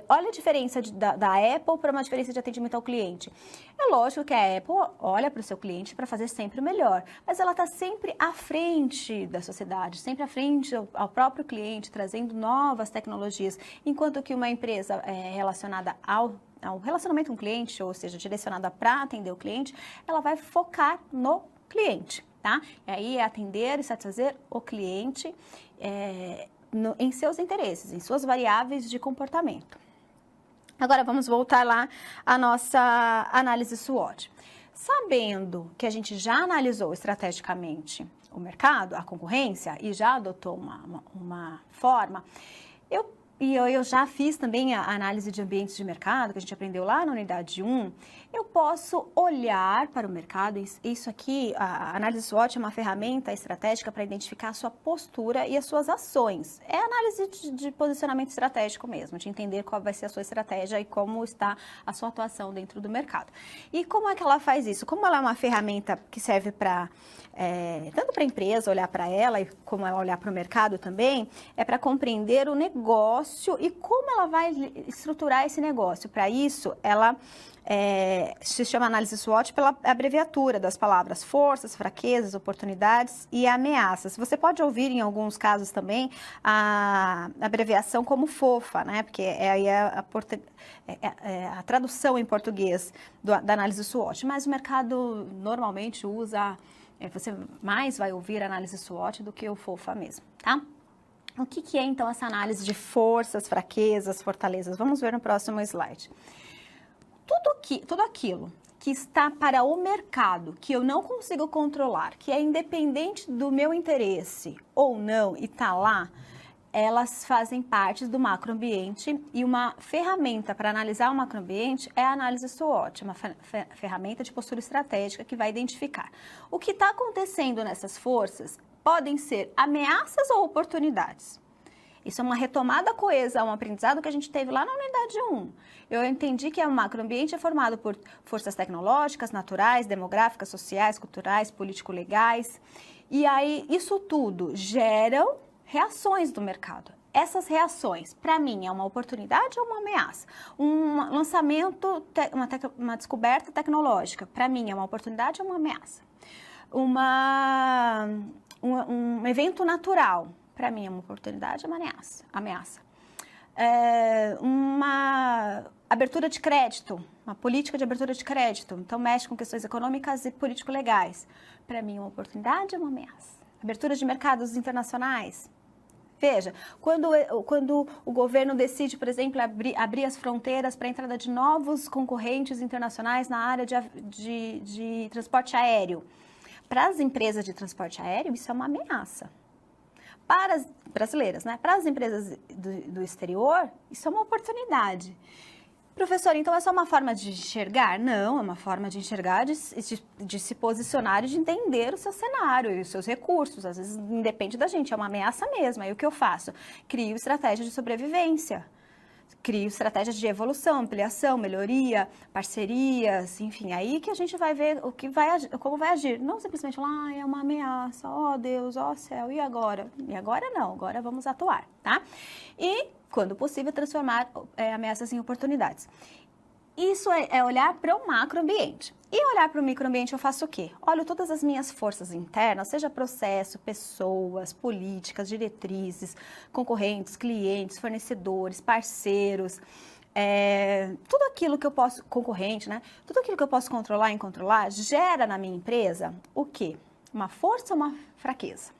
olha a diferença da Apple para uma diferença de atendimento ao cliente. É lógico que a Apple olha para o seu cliente para fazer sempre o melhor, mas ela está sempre à frente da sociedade, sempre à frente ao próprio cliente, trazendo novas tecnologias, enquanto que uma empresa relacionada ao relacionamento com o cliente, ou seja, direcionada para atender o cliente, ela vai focar no cliente, tá? E aí é atender e satisfazer o cliente em seus interesses, em suas variáveis de comportamento. Agora vamos voltar lá à nossa análise SWOT. Sabendo que a gente já analisou estrategicamente o mercado, a concorrência, e já adotou uma forma, eu já fiz também a análise de ambientes de mercado, que a gente aprendeu lá na unidade 1, eu posso olhar para o mercado. Isso aqui, a análise SWOT é uma ferramenta estratégica para identificar a sua postura e as suas ações. É análise de posicionamento estratégico mesmo, de entender qual vai ser a sua estratégia e como está a sua atuação dentro do mercado. E como é que ela faz isso? Como ela é uma ferramenta que serve para, tanto para a empresa olhar para ela e como ela olhar para o mercado também, é para compreender o negócio e como ela vai estruturar esse negócio. Para isso, ela se chama análise SWOT pela abreviatura das palavras forças, fraquezas, oportunidades e ameaças. Você pode ouvir em alguns casos também a abreviação como FOFA, né? Porque é a tradução em português da análise SWOT, mas o mercado normalmente usa, você mais vai ouvir a análise SWOT do que o FOFA mesmo, tá? O que é então essa análise de forças, fraquezas, fortalezas? Vamos ver no próximo slide. Tudo aquilo que está para o mercado, que eu não consigo controlar, que é independente do meu interesse ou não e está lá, elas fazem parte do macroambiente, e uma ferramenta para analisar o macroambiente é a análise SWOT, uma ferramenta de postura estratégica que vai identificar o que está acontecendo nessas forças. Podem ser ameaças ou oportunidades. Isso é uma retomada coesa, um aprendizado que a gente teve lá na unidade 1. Eu entendi que o macroambiente é formado por forças tecnológicas, naturais, demográficas, sociais, culturais, político-legais. E aí, isso tudo geram reações do mercado. Essas reações, para mim, é uma oportunidade ou uma ameaça? Um lançamento, uma descoberta tecnológica, para mim, é uma oportunidade ou uma ameaça? Um evento natural, para mim é uma oportunidade ou uma ameaça. Uma abertura de crédito, uma política de abertura de crédito, então mexe com questões econômicas e político-legais. Para mim é uma oportunidade ou uma ameaça? Abertura de mercados internacionais. Veja, quando o governo decide, por exemplo, abrir as fronteiras para a entrada de novos concorrentes internacionais na área de transporte aéreo, para as empresas de transporte aéreo, isso é uma ameaça. Para as brasileiras, né? Para as empresas do exterior, isso é uma oportunidade. Professor, então é só uma forma de enxergar? Não, é uma forma de enxergar, de se posicionar e de entender o seu cenário e os seus recursos. Às vezes independe da gente, é uma ameaça mesmo. Aí o que eu faço? Crio estratégia de sobrevivência. Crio estratégias de evolução, ampliação, melhoria, parcerias, enfim, aí que a gente vai ver como vai agir. Não simplesmente falar, é uma ameaça, ó Deus, ó céu, e agora? E agora não, agora vamos atuar, tá? E, quando possível, transformar ameaças em oportunidades. Isso é olhar para o macroambiente. E olhar para o microambiente eu faço o quê? Olho todas as minhas forças internas, seja processo, pessoas, políticas, diretrizes, concorrentes, clientes, fornecedores, parceiros, tudo aquilo que eu posso, concorrente, né? Tudo aquilo que eu posso controlar e incontrolar, gera na minha empresa o quê? Uma força ou uma fraqueza?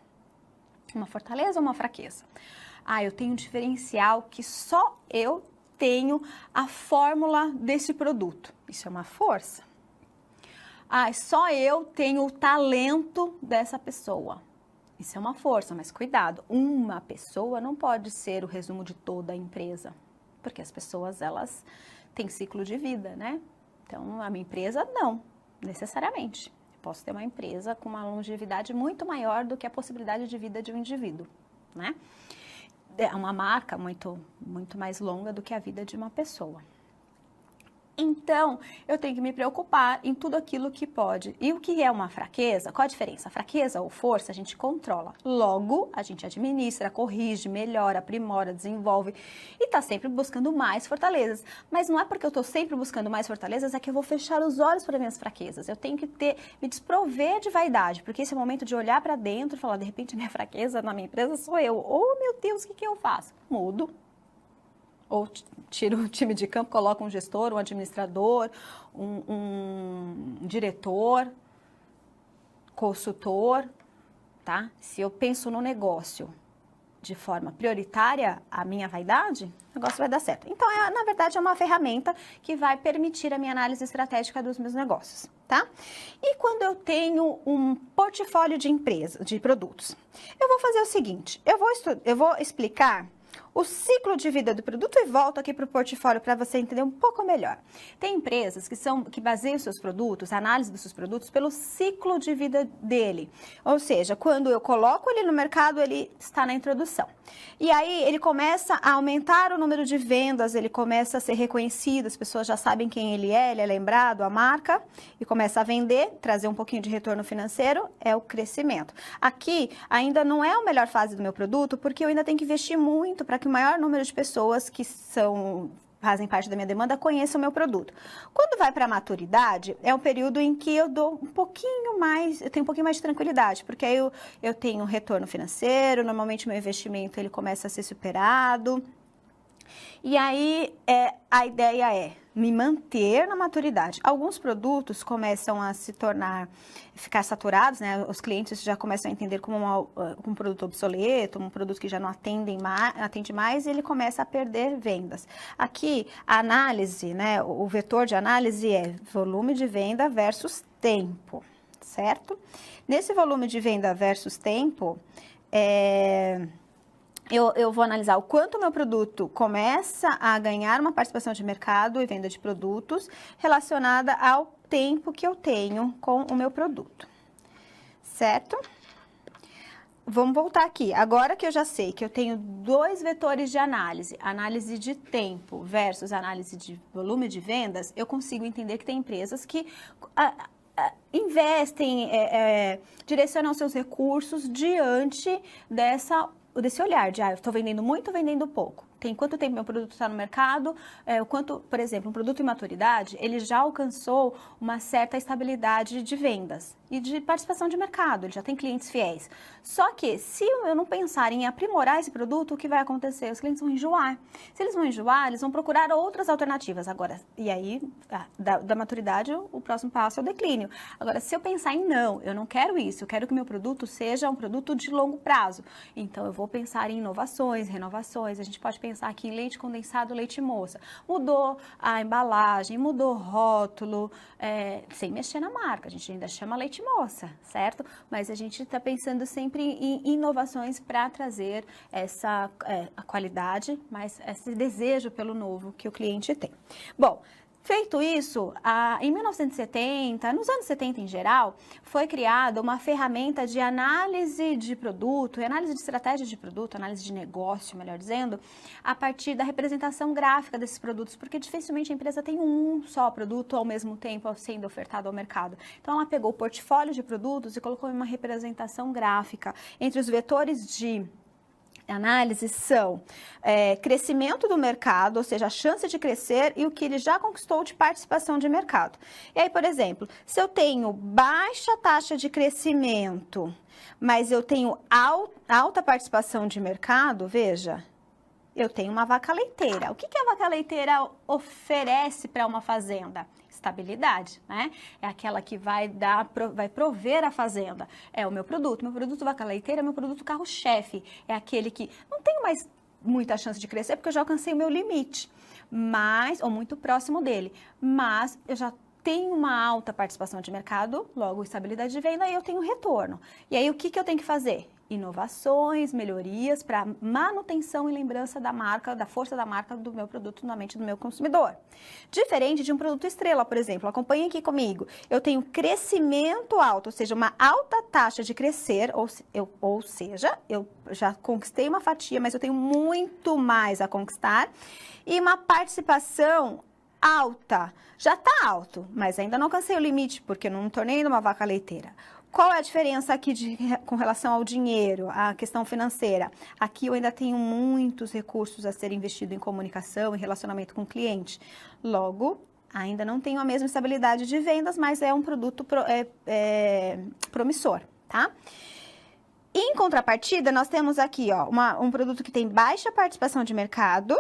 Uma fortaleza ou uma fraqueza? Eu tenho um diferencial que só eu tenho a fórmula desse produto. Isso é uma força? Só eu tenho o talento dessa pessoa. Isso é uma força, mas cuidado, uma pessoa não pode ser o resumo de toda a empresa, porque as pessoas, elas têm ciclo de vida, né? Então, a minha empresa, não, necessariamente. Eu posso ter uma empresa com uma longevidade muito maior do que a possibilidade de vida de um indivíduo, né? É uma marca muito mais longa do que a vida de uma pessoa. Então, eu tenho que me preocupar em tudo aquilo que pode. E o que é uma fraqueza? Qual a diferença? Fraqueza ou força a gente controla. Logo, a gente administra, corrige, melhora, aprimora, desenvolve e está sempre buscando mais fortalezas. Mas não é porque eu estou sempre buscando mais fortalezas é que eu vou fechar os olhos para minhas fraquezas. Eu tenho que me desprover de vaidade, porque esse é o momento de olhar para dentro e falar, de repente, a minha fraqueza na minha empresa sou eu. Oh, meu Deus, o que eu faço? Mudo. Ou tira o time de campo, coloca um gestor, um administrador, um diretor, consultor, tá? Se eu penso no negócio de forma prioritária a minha vaidade, o negócio vai dar certo. Então, na verdade, é uma ferramenta que vai permitir a minha análise estratégica dos meus negócios, tá? E quando eu tenho um portfólio de empresa, de produtos, eu vou fazer o seguinte, eu vou explicar o ciclo de vida do produto e volto aqui para o portfólio para você entender um pouco melhor. Tem empresas que baseiam seus produtos, a análise dos seus produtos, pelo ciclo de vida dele. Ou seja, quando eu coloco ele no mercado, ele está na introdução. E aí ele começa a aumentar o número de vendas, ele começa a ser reconhecido, as pessoas já sabem quem ele é lembrado, a marca, e começa a vender, trazer um pouquinho de retorno financeiro, é o crescimento. Aqui ainda não é a melhor fase do meu produto, porque eu ainda tenho que investir muito para que o maior número de pessoas que fazem parte da minha demanda conheçam o meu produto. Quando vai para a maturidade, é um período em que eu dou um pouquinho mais, eu tenho um pouquinho mais de tranquilidade, porque aí eu tenho um retorno financeiro, normalmente meu investimento ele começa a ser superado. E aí, a ideia é me manter na maturidade. Alguns produtos começam a ficar saturados, né? Os clientes já começam a entender como um produto obsoleto, um produto que já não atende mais, e ele começa a perder vendas. Aqui, a análise, né? O vetor de análise é volume de venda versus tempo, certo? Nesse volume de venda versus tempo, eu vou analisar o quanto o meu produto começa a ganhar uma participação de mercado e venda de produtos relacionada ao tempo que eu tenho com o meu produto, certo? Vamos voltar aqui. Agora que eu já sei que eu tenho dois vetores de análise de tempo versus análise de volume de vendas, eu consigo entender que tem empresas que investem, direcionam seus recursos diante desse olhar de, eu estou vendendo muito, vendendo pouco. Tem quanto tempo meu produto está no mercado, por exemplo, um produto em maturidade, ele já alcançou uma certa estabilidade de vendas e de participação de mercado, ele já tem clientes fiéis. Só que, se eu não pensar em aprimorar esse produto, o que vai acontecer? Os clientes vão enjoar. Se eles vão enjoar, eles vão procurar outras alternativas. Agora, e aí, da maturidade, o próximo passo é o declínio. Agora, se eu pensar em não, eu não quero isso, eu quero que meu produto seja um produto de longo prazo. Então, eu vou pensar em inovações, renovações, a gente pode pensar aqui em leite condensado, leite moça. Mudou a embalagem, mudou o rótulo, sem mexer na marca, a gente ainda chama leite moça, certo? Mas a gente está pensando sempre em inovações para trazer a qualidade, mas esse desejo pelo novo que o cliente tem. Bom, feito isso, em 1970, nos anos 70 em geral, foi criada uma ferramenta de análise de produto, análise de estratégia de produto, análise de negócio, melhor dizendo, a partir da representação gráfica desses produtos, porque dificilmente a empresa tem um só produto ao mesmo tempo sendo ofertado ao mercado. Então, ela pegou o portfólio de produtos e colocou em uma representação gráfica. Entre os vetores de análise são crescimento do mercado, ou seja, a chance de crescer e o que ele já conquistou de participação de mercado. E aí, por exemplo, se eu tenho baixa taxa de crescimento, mas eu tenho alta participação de mercado, veja, eu tenho uma vaca leiteira. O que a vaca leiteira oferece para uma fazenda? Estabilidade, né? É aquela que vai prover a fazenda. É o meu produto vaca leiteira é meu produto carro-chefe. É aquele que não tenho mais muita chance de crescer porque eu já alcancei o meu limite, ou muito próximo dele, mas eu já tenho uma alta participação de mercado, logo estabilidade de venda e eu tenho retorno. E aí o que eu tenho que fazer? Inovações, melhorias para manutenção e lembrança da marca, da força da marca do meu produto na mente do meu consumidor. Diferente de um produto estrela, por exemplo, acompanhe aqui comigo. Eu tenho crescimento alto, ou seja, uma alta taxa de crescer, ou seja, eu já conquistei uma fatia, mas eu tenho muito mais a conquistar, e uma participação alta. Já está alto, mas ainda não alcancei o limite, porque eu não me tornei numa vaca leiteira. Qual é a diferença aqui com relação ao dinheiro, à questão financeira? Aqui eu ainda tenho muitos recursos a ser investido em comunicação e relacionamento com o cliente. Logo, ainda não tenho a mesma estabilidade de vendas, mas é um produto promissor, tá? Em contrapartida, nós temos aqui um produto que tem baixa participação de mercado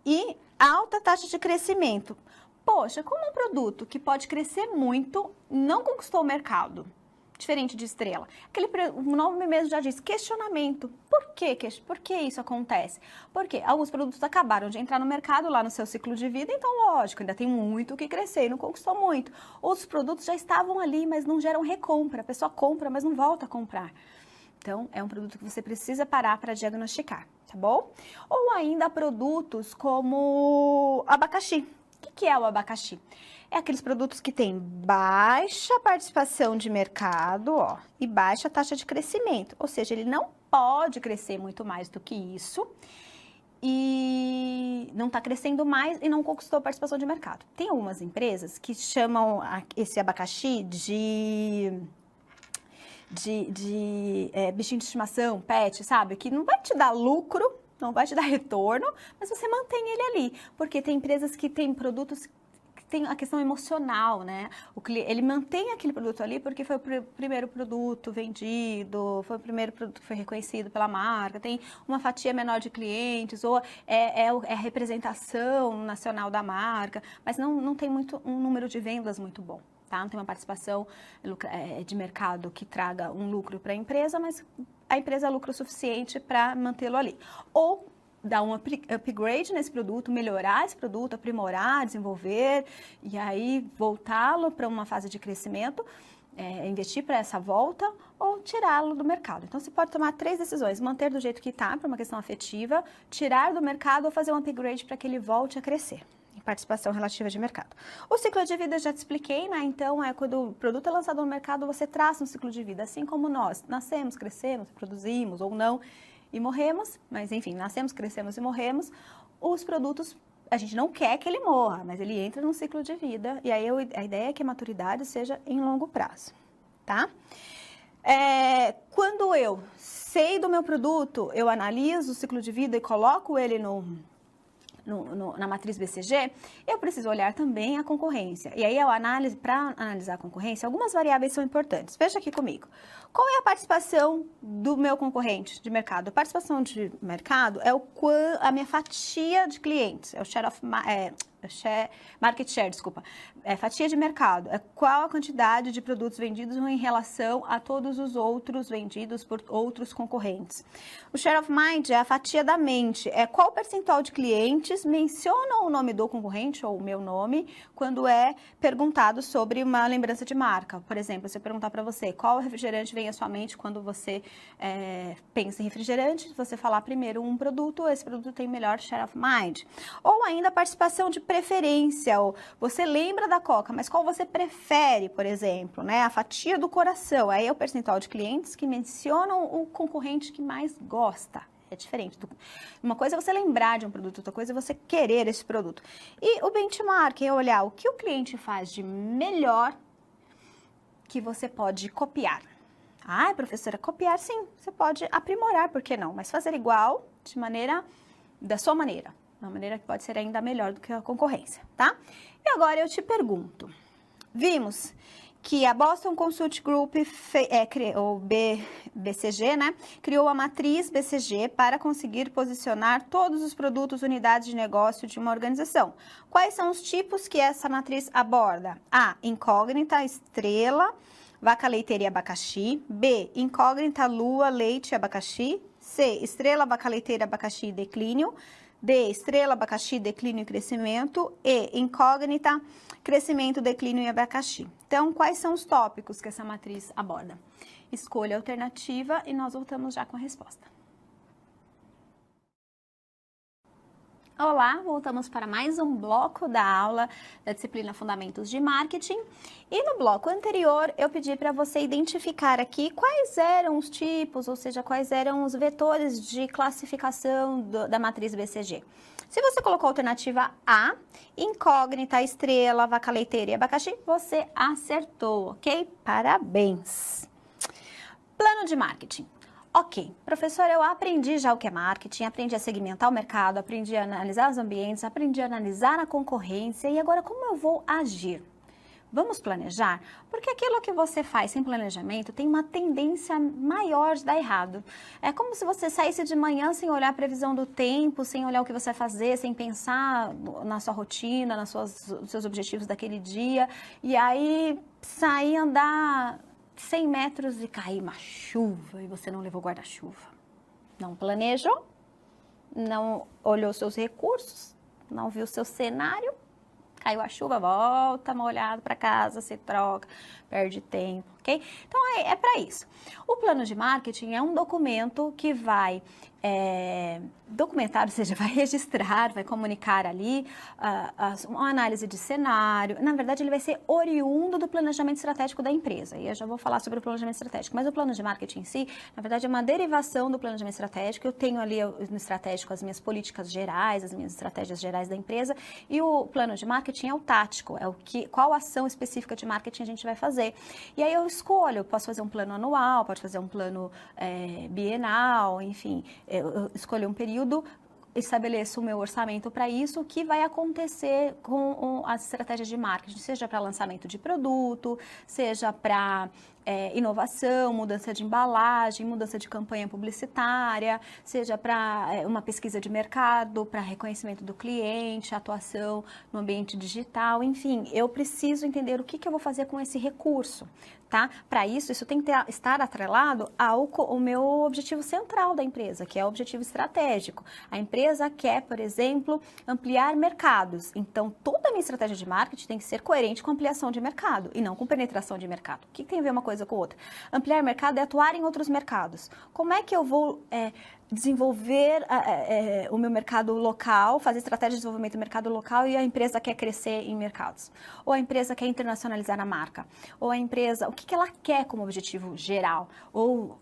e alta taxa de crescimento. Poxa, como um produto que pode crescer muito não conquistou o mercado? diferente de estrela? O nome mesmo já diz, questionamento. Por quê? Por que isso acontece? Porque alguns produtos acabaram de entrar no mercado lá no seu ciclo de vida, então lógico, ainda tem muito o que crescer e não conquistou muito. Outros produtos já estavam ali, mas não geram recompra. A pessoa compra, mas não volta a comprar. Então, é um produto que você precisa parar para diagnosticar, tá bom? Ou ainda produtos como abacaxi. O que é o abacaxi? É aqueles produtos que têm baixa participação de mercado, ó, e baixa taxa de crescimento. Ou seja, ele não pode crescer muito mais do que isso e não está crescendo mais e não conquistou participação de mercado. Tem algumas empresas que chamam esse abacaxi de bichinho de estimação, pet, sabe? Que não vai te dar lucro, não vai te dar retorno, mas você mantém ele ali. Porque tem empresas que têm produtos que tem a questão emocional, né? Ele mantém aquele produto ali porque foi o primeiro produto vendido, foi o primeiro produto que foi reconhecido pela marca, tem uma fatia menor de clientes, ou é a representação nacional da marca, mas não tem um número de vendas muito bom. Tá? Não tem uma participação de mercado que traga um lucro para a empresa, mas a empresa lucra o suficiente para mantê-lo ali. Ou dar um upgrade nesse produto, melhorar esse produto, aprimorar, desenvolver, e aí voltá-lo para uma fase de crescimento, investir para essa volta ou tirá-lo do mercado. Então, você pode tomar 3 decisões: manter do jeito que está, por uma questão afetiva, tirar do mercado ou fazer um upgrade para que ele volte a crescer. Participação relativa de mercado. O ciclo de vida eu já te expliquei, né? Então, quando o produto é lançado no mercado, você traça um ciclo de vida, assim como nós nascemos, crescemos, produzimos ou não e morremos, mas enfim, nascemos, crescemos e morremos. Os produtos, a gente não quer que ele morra, mas ele entra num ciclo de vida e aí a ideia é que a maturidade seja em longo prazo, tá? Quando eu sei do meu produto, eu analiso o ciclo de vida e coloco ele na matriz BCG, eu preciso olhar também a concorrência. E aí, para analisar a concorrência, algumas variáveis são importantes. Veja aqui comigo. Qual é a participação do meu concorrente de mercado? A participação de mercado é a minha fatia de clientes, é o market share, desculpa. Fatia de mercado. É qual a quantidade de produtos vendidos em relação a todos os outros vendidos por outros concorrentes. O share of mind é a fatia da mente. É qual percentual de clientes mencionam o nome do concorrente ou o meu nome quando é perguntado sobre uma lembrança de marca. Por exemplo, se eu perguntar para você qual refrigerante vem à sua mente quando você pensa em refrigerante, você falar primeiro um produto, esse produto tem melhor share of mind. Ou ainda a participação de preferência. Você lembra da Coca, mas qual você prefere, por exemplo, né? A fatia do coração. Aí é o percentual de clientes que mencionam o concorrente que mais gosta. É diferente. Uma coisa é você lembrar de um produto, outra coisa é você querer esse produto. E o benchmark é olhar o que o cliente faz de melhor que você pode copiar. Ah, professora, copiar sim, você pode aprimorar, por que não? Mas fazer igual da sua maneira. Uma maneira que pode ser ainda melhor do que a concorrência, tá? E agora eu te pergunto, vimos que a Boston Consult Group, ou BCG, né, criou a matriz BCG para conseguir posicionar todos os produtos, unidades de negócio de uma organização. Quais são os tipos que essa matriz aborda? A, incógnita, estrela, vaca leiteira e abacaxi. B, incógnita, lua, leite e abacaxi. C, estrela, vaca leiteira, abacaxi e declínio. D, estrela, abacaxi, declínio e crescimento. E, incógnita, crescimento, declínio e abacaxi. Então, quais são os tópicos que essa matriz aborda? Escolha a alternativa e nós voltamos já com a resposta. Olá, voltamos para mais um bloco da aula da disciplina Fundamentos de Marketing. E no bloco anterior, eu pedi para você identificar aqui quais eram os tipos, ou seja, quais eram os vetores de classificação da matriz BCG. Se você colocou a alternativa A, incógnita, estrela, vaca leiteira e abacaxi, você acertou, ok? Parabéns! Plano de marketing. Ok, professora, eu aprendi já o que é marketing, aprendi a segmentar o mercado, aprendi a analisar os ambientes, aprendi a analisar a concorrência e agora como eu vou agir? Vamos planejar? Porque aquilo que você faz sem planejamento tem uma tendência maior de dar errado. É como se você saísse de manhã sem olhar a previsão do tempo, sem olhar o que você vai fazer, sem pensar na sua rotina, nos seus objetivos daquele dia, e aí sair andar 100 metros e cair uma chuva e você não levou guarda-chuva. Não planejou, não olhou seus recursos, não viu seu cenário, caiu a chuva, volta molhado para casa, se troca, perde tempo, ok? Então, é para isso. O plano de marketing é um documento que vai documentar, ou seja, vai registrar, vai comunicar ali uma análise de cenário. Na verdade, ele vai ser oriundo do planejamento estratégico da empresa. E eu já vou falar sobre o planejamento estratégico. Mas o plano de marketing em si, na verdade, é uma derivação do planejamento estratégico. Eu tenho ali no estratégico as minhas políticas gerais, as minhas estratégias gerais da empresa. E o plano de marketing é o tático, qual ação específica de marketing a gente vai fazer. E aí eu escolho, eu posso fazer um plano anual, pode fazer um plano bienal, enfim, eu escolho um período, estabeleço o meu orçamento para isso, o que vai acontecer com as estratégias de marketing, seja para lançamento de produto, seja para inovação, mudança de embalagem, mudança de campanha publicitária, seja para uma pesquisa de mercado, para reconhecimento do cliente, atuação no ambiente digital, enfim, eu preciso entender o que eu vou fazer com esse recurso, tá? Para isso tem que estar atrelado ao meu objetivo central da empresa, que é o objetivo estratégico. A empresa quer, por exemplo, ampliar mercados, então toda a minha estratégia de marketing tem que ser coerente com ampliação de mercado e não com penetração de mercado. O que tem a ver uma coisa com outra? Ampliar mercado é atuar em outros mercados. Como é que eu vou desenvolver o meu mercado local, fazer estratégia de desenvolvimento do mercado local e a empresa quer crescer em mercados? Ou a empresa quer internacionalizar a marca? Ou a empresa, o que ela quer como objetivo geral? Ou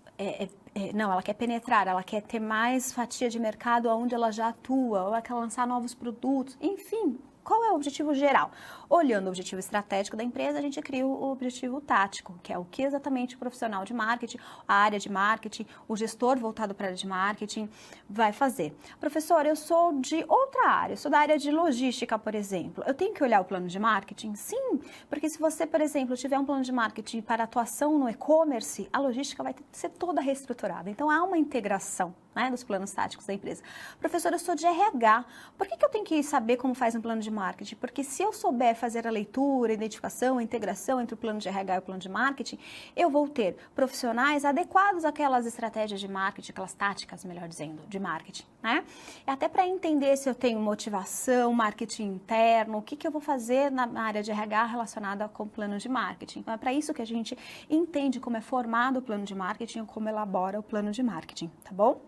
não, ela quer penetrar, ela quer ter mais fatia de mercado onde ela já atua, ou ela quer lançar novos produtos, enfim. Qual é o objetivo geral? Olhando o objetivo estratégico da empresa, a gente cria o objetivo tático, que é o que exatamente o profissional de marketing, a área de marketing, o gestor voltado para a área de marketing vai fazer. Professor, eu sou de outra área, eu sou da área de logística, por exemplo. Eu tenho que olhar o plano de marketing? Sim, porque se você, por exemplo, tiver um plano de marketing para atuação no e-commerce, a logística vai ter que ser toda reestruturada. Então, há uma integração, né, dos planos táticos da empresa. Professor, eu sou de RH. Por que eu tenho que saber como faz um plano de marketing? Porque se eu souber fazer a leitura, a identificação, a integração entre o plano de RH e o plano de marketing, eu vou ter profissionais adequados àquelas estratégias de marketing, aquelas táticas, melhor dizendo, de marketing, né? É até para entender se eu tenho motivação, marketing interno, o que eu vou fazer na área de RH relacionada com o plano de marketing. Então, é para isso que a gente entende como é formado o plano de marketing, como elabora o plano de marketing, tá bom?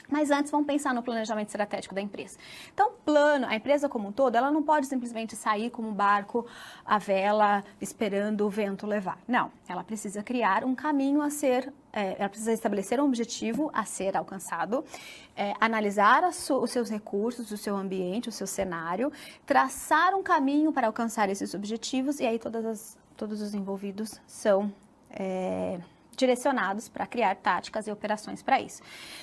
Mas antes, vamos pensar no planejamento estratégico da empresa. Então, a empresa como um todo, ela não pode simplesmente sair como um barco à vela, esperando o vento levar. Não, ela precisa criar um caminho a ser, ela precisa estabelecer um objetivo a ser alcançado, analisar os seus recursos, o seu ambiente, o seu cenário, traçar um caminho para alcançar esses objetivos e aí todos os envolvidos são direcionados para criar táticas e operações para isso.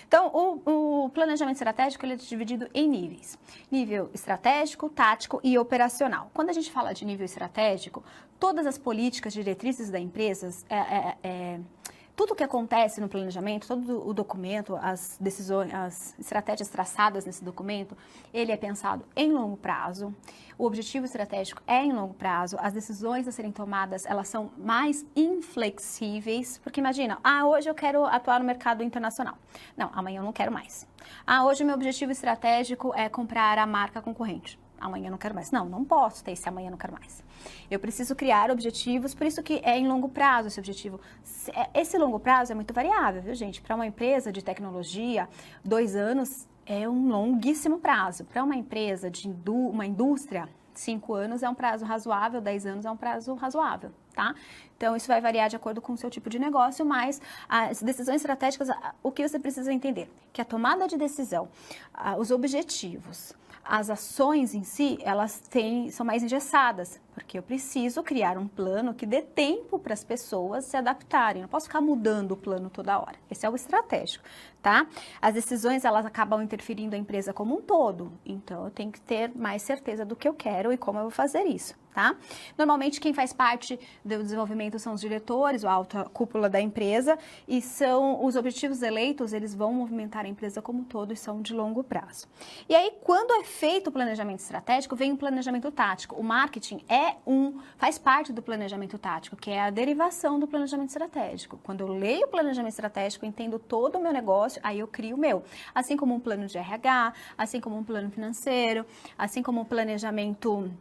Então, o planejamento estratégico ele é dividido em níveis. Nível estratégico, tático e operacional. Quando a gente fala de nível estratégico, todas as políticas, diretrizes da empresa, tudo o que acontece no planejamento, todo o documento, as decisões, as estratégias traçadas nesse documento, ele é pensado em longo prazo. O objetivo estratégico é em longo prazo. As decisões a serem tomadas, elas são mais inflexíveis. Porque imagina, hoje eu quero atuar no mercado internacional. Não, amanhã eu não quero mais. Hoje o meu objetivo estratégico é comprar a marca concorrente. Amanhã eu não quero mais. Não posso ter esse amanhã eu não quero mais. Eu preciso criar objetivos, por isso que é em longo prazo esse objetivo. Esse longo prazo é muito variável, viu, gente? Para uma empresa de tecnologia, 2 anos é um longuíssimo prazo. Para uma empresa uma indústria, 5 anos é um prazo razoável, 10 anos é um prazo razoável, tá? Então, isso vai variar de acordo com o seu tipo de negócio, mas as decisões estratégicas, o que você precisa entender? Que a tomada de decisão, os objetivos, as ações em si, elas são mais engessadas, porque eu preciso criar um plano que dê tempo para as pessoas se adaptarem. Eu não posso ficar mudando o plano toda hora. Esse é o estratégico, tá? As decisões, elas acabam interferindo a empresa como um todo. Então, eu tenho que ter mais certeza do que eu quero e como eu vou fazer isso, tá? Normalmente, quem faz parte do desenvolvimento são os diretores, a alta cúpula da empresa, e são os objetivos eleitos, eles vão movimentar a empresa como um todo e são de longo prazo. E aí, quando é feito o planejamento estratégico, vem o planejamento tático. O marketing faz parte do planejamento tático, que é a derivação do planejamento estratégico. Quando eu leio o planejamento estratégico, entendo todo o meu negócio, aí eu crio o meu. Assim como um plano de RH, assim como um plano financeiro, assim como um planejamento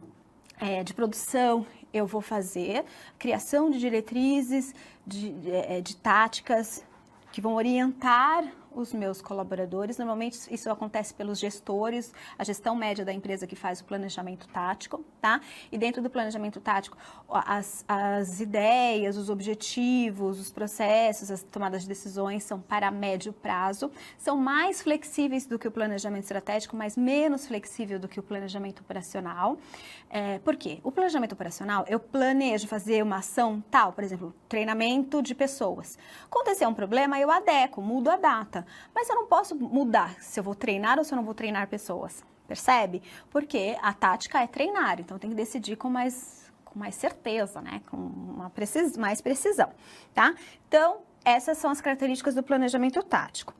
de produção, eu vou fazer criação de diretrizes, de táticas que vão orientar os meus colaboradores. Normalmente isso acontece pelos gestores, a gestão média da empresa que faz o planejamento tático, tá? E dentro do planejamento tático, as ideias, os objetivos, os processos, as tomadas de decisões são para médio prazo, são mais flexíveis do que o planejamento estratégico, mas menos flexível do que o planejamento operacional. Por quê? O planejamento operacional, eu planejo fazer uma ação tal, por exemplo, treinamento de pessoas. Aconteceu um problema, eu adequo, mudo a data. Mas eu não posso mudar se eu vou treinar ou se eu não vou treinar pessoas, percebe? Porque a tática é treinar, então tem que decidir com mais certeza, né? Com mais precisão, tá? Então, essas são as características do planejamento tático.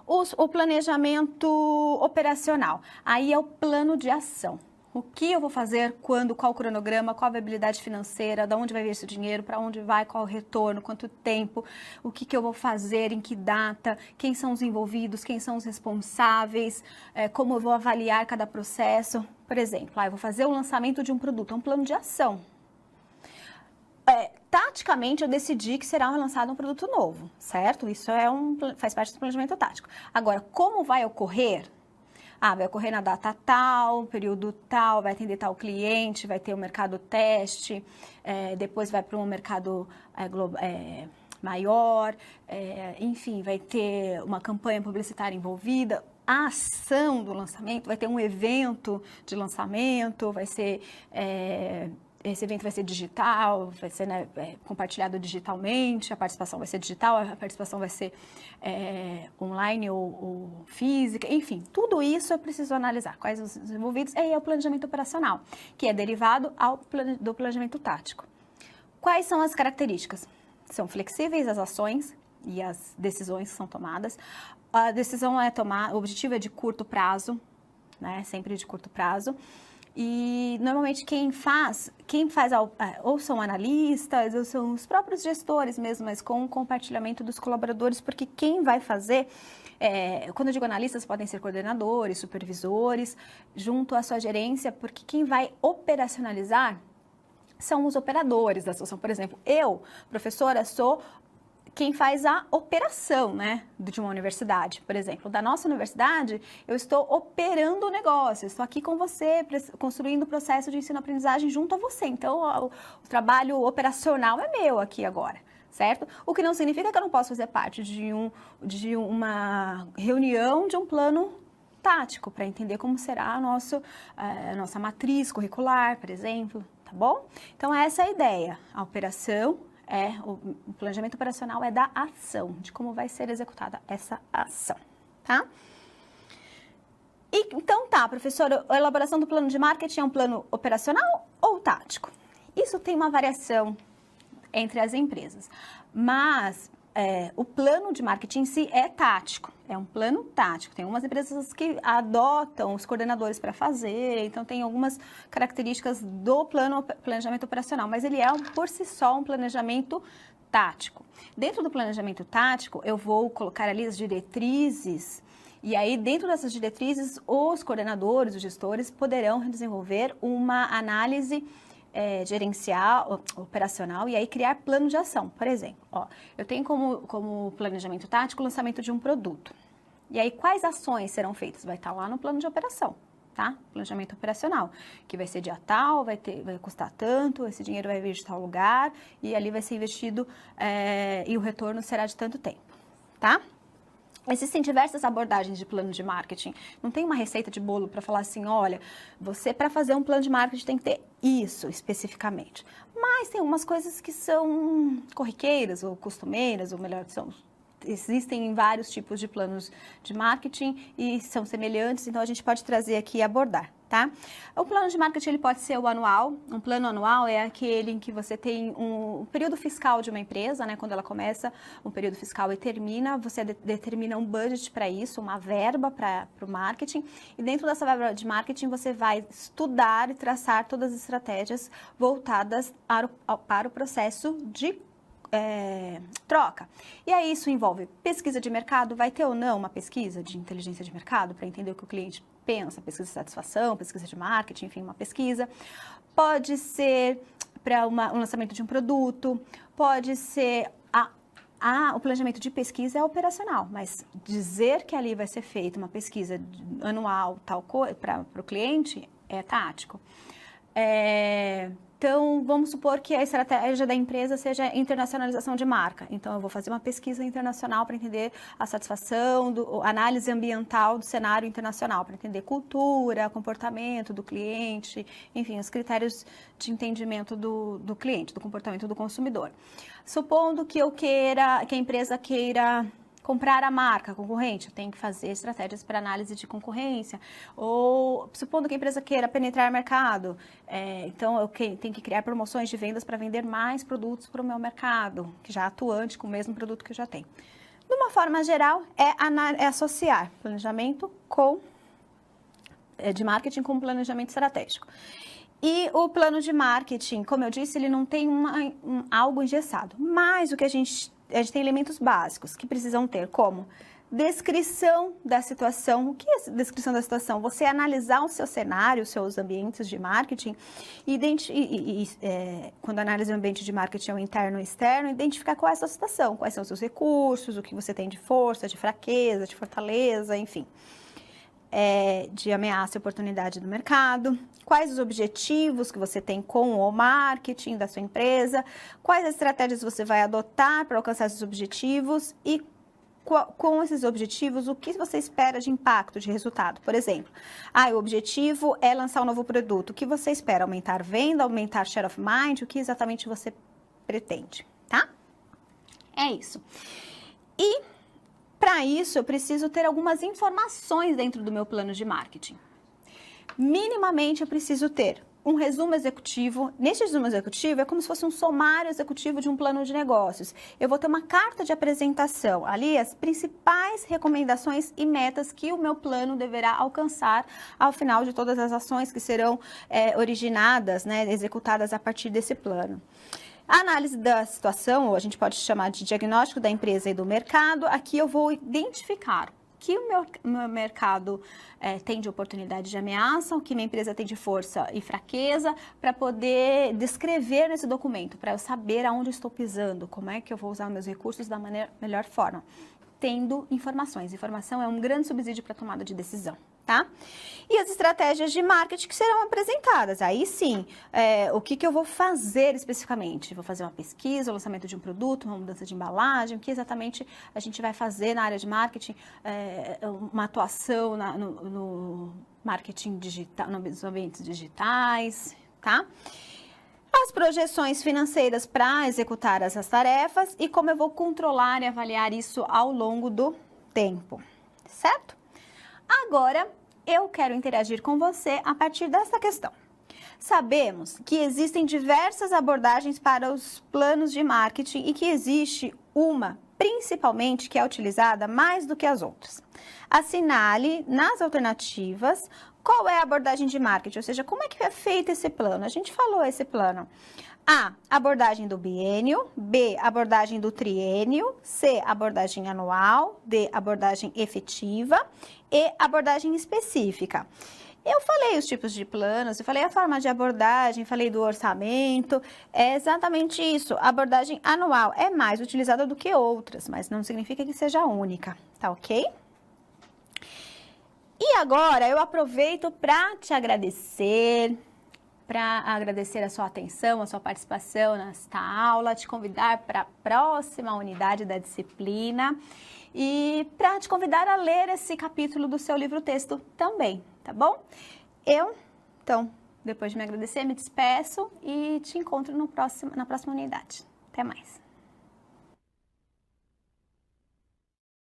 O planejamento operacional, aí é o plano de ação. O que eu vou fazer, quando, qual o cronograma, qual a viabilidade financeira, de onde vai vir esse dinheiro, para onde vai, qual o retorno, quanto tempo, o que eu vou fazer, em que data, quem são os envolvidos, quem são os responsáveis, como eu vou avaliar cada processo. Por exemplo, eu vou fazer o lançamento de um produto, é um plano de ação. Taticamente, eu decidi que será lançado um produto novo, certo? Isso faz parte do planejamento tático. Agora, como vai ocorrer? Vai ocorrer na data tal, período tal, vai atender tal cliente, vai ter o mercado teste, depois vai para um mercado maior, enfim, vai ter uma campanha publicitária envolvida. A ação do lançamento, vai ter um evento de lançamento, vai ser... Esse evento vai ser digital, vai ser compartilhado digitalmente, a participação vai ser digital, a participação vai ser online ou física, enfim, tudo isso eu preciso analisar, quais os envolvidos, e aí é o planejamento operacional, que é derivado do planejamento tático. Quais são as características? São flexíveis as ações e as decisões que são tomadas. A decisão o objetivo é de curto prazo, né, sempre de curto prazo. E normalmente quem faz ou são analistas, ou são os próprios gestores mesmo, mas com o compartilhamento dos colaboradores, porque quem vai fazer, quando eu digo analistas, podem ser coordenadores, supervisores, junto à sua gerência, porque quem vai operacionalizar são os operadores da situação. Por exemplo, eu, professora, sou quem faz a operação, né, de uma universidade, por exemplo. Da nossa universidade, eu estou operando o negócio, estou aqui com você, construindo o processo de ensino-aprendizagem junto a você. Então, o trabalho operacional é meu aqui agora, certo? O que não significa que eu não posso fazer parte de uma reunião, de um plano tático, para entender como será a nossa matriz curricular, por exemplo, tá bom? Então, essa é a ideia, a operação. O planejamento operacional é da ação, de como vai ser executada essa ação, tá? Então professora, a elaboração do plano de marketing é um plano operacional ou tático? Isso tem uma variação entre as empresas, mas o plano de marketing em si é tático, é um plano tático. Tem algumas empresas que adotam os coordenadores para fazer, então tem algumas características do planejamento operacional, mas ele é por si só um planejamento tático. Dentro do planejamento tático, eu vou colocar ali as diretrizes, e aí dentro dessas diretrizes, os coordenadores, os gestores poderão desenvolver uma análise gerencial, operacional, e aí criar plano de ação. Por exemplo, eu tenho como planejamento tático o lançamento de um produto. E aí, quais ações serão feitas? Vai estar lá no plano de operação, tá? Planejamento operacional, que vai ser dia tal, vai custar tanto, esse dinheiro vai vir de tal lugar, e ali vai ser investido e o retorno será de tanto tempo, tá? Existem diversas abordagens de plano de marketing. Não tem uma receita de bolo para falar assim, olha, você para fazer um plano de marketing tem que ter isso especificamente. Mas tem umas coisas que são corriqueiras ou costumeiras, ou melhor, existem vários tipos de planos de marketing e são semelhantes, então a gente pode trazer aqui e abordar, Tá? O plano de marketing ele pode ser o anual. Um plano anual é aquele em que você tem um período fiscal de uma empresa, né? Quando ela começa um período fiscal e termina, você determina um budget para isso, uma verba para o marketing. E dentro dessa verba de marketing, você vai estudar e traçar todas as estratégias voltadas para o processo de troca. E aí isso envolve pesquisa de mercado, vai ter ou não uma pesquisa de inteligência de mercado para entender o que o cliente pensa, pesquisa de satisfação, pesquisa de marketing, enfim, uma pesquisa. Pode ser para um lançamento de um produto, pode ser o planejamento de pesquisa é operacional, mas dizer que ali vai ser feita uma pesquisa anual tal para o cliente é tático. Então, vamos supor que a estratégia da empresa seja internacionalização de marca. Então, eu vou fazer uma pesquisa internacional para entender a satisfação, análise ambiental do cenário internacional, para entender cultura, comportamento do cliente, enfim, os critérios de entendimento do cliente, do comportamento do consumidor. Supondo que a empresa queira comprar a marca concorrente, eu tenho que fazer estratégias para análise de concorrência. Ou supondo que a empresa queira penetrar mercado, então eu tenho que criar promoções de vendas para vender mais produtos para o meu mercado, que já é atuante com o mesmo produto que eu já tenho. De uma forma geral, é associar planejamento de marketing com planejamento estratégico. E o plano de marketing, como eu disse, ele não tem algo engessado, mas o que a gente tem elementos básicos que precisam ter, como descrição da situação. O que é descrição da situação? Você analisar o seu cenário, os seus ambientes de marketing, quando analisa o ambiente de marketing o interno e externo, identificar qual é a sua situação, quais são os seus recursos, o que você tem de força, de fraqueza, de fortaleza, enfim. De ameaça e oportunidade do mercado, quais os objetivos que você tem com o marketing da sua empresa, quais as estratégias você vai adotar para alcançar esses objetivos e com esses objetivos, o que você espera de impacto, de resultado. Por exemplo, o objetivo é lançar um novo produto. O que você espera? Aumentar venda, aumentar share of mind? O que exatamente você pretende, tá? É isso. E para isso, eu preciso ter algumas informações dentro do meu plano de marketing. Minimamente, eu preciso ter um resumo executivo. Neste resumo executivo, é como se fosse um sumário executivo de um plano de negócios. Eu vou ter uma carta de apresentação, ali as principais recomendações e metas que o meu plano deverá alcançar ao final de todas as ações que serão originadas, né, executadas a partir desse plano. A análise da situação, ou a gente pode chamar de diagnóstico da empresa e do mercado, aqui eu vou identificar o que o meu mercado tem de oportunidade de ameaça, o que minha empresa tem de força e fraqueza, para poder descrever nesse documento, para eu saber aonde estou pisando, como é que eu vou usar meus recursos da melhor forma, tendo informações. Informação é um grande subsídio para a tomada de decisão. Tá? E as estratégias de marketing que serão apresentadas. Aí sim, o que eu vou fazer especificamente? Vou fazer uma pesquisa, o lançamento de um produto, uma mudança de embalagem, o que exatamente a gente vai fazer na área de marketing, uma atuação no marketing digital, nos ambientes digitais, tá? As projeções financeiras para executar essas tarefas e como eu vou controlar e avaliar isso ao longo do tempo, certo? Agora, eu quero interagir com você a partir dessa questão. Sabemos que existem diversas abordagens para os planos de marketing e que existe uma, principalmente, que é utilizada mais do que as outras. Assinale nas alternativas qual é a abordagem de marketing, ou seja, como é que é feito esse plano. A gente falou esse plano. A, abordagem do biênio. B, abordagem do triênio. C, abordagem anual. D, abordagem efetiva. E, abordagem específica. Eu falei os tipos de planos, eu falei a forma de abordagem, falei do orçamento, é exatamente isso. A abordagem anual é mais utilizada do que outras, mas não significa que seja única, tá ok? E agora eu aproveito para te agradecer, a sua atenção, a sua participação nesta aula, te convidar para a próxima unidade da disciplina e para te convidar a ler esse capítulo do seu livro-texto também, tá bom? Então, depois de me agradecer, me despeço e te encontro na próxima unidade. Até mais!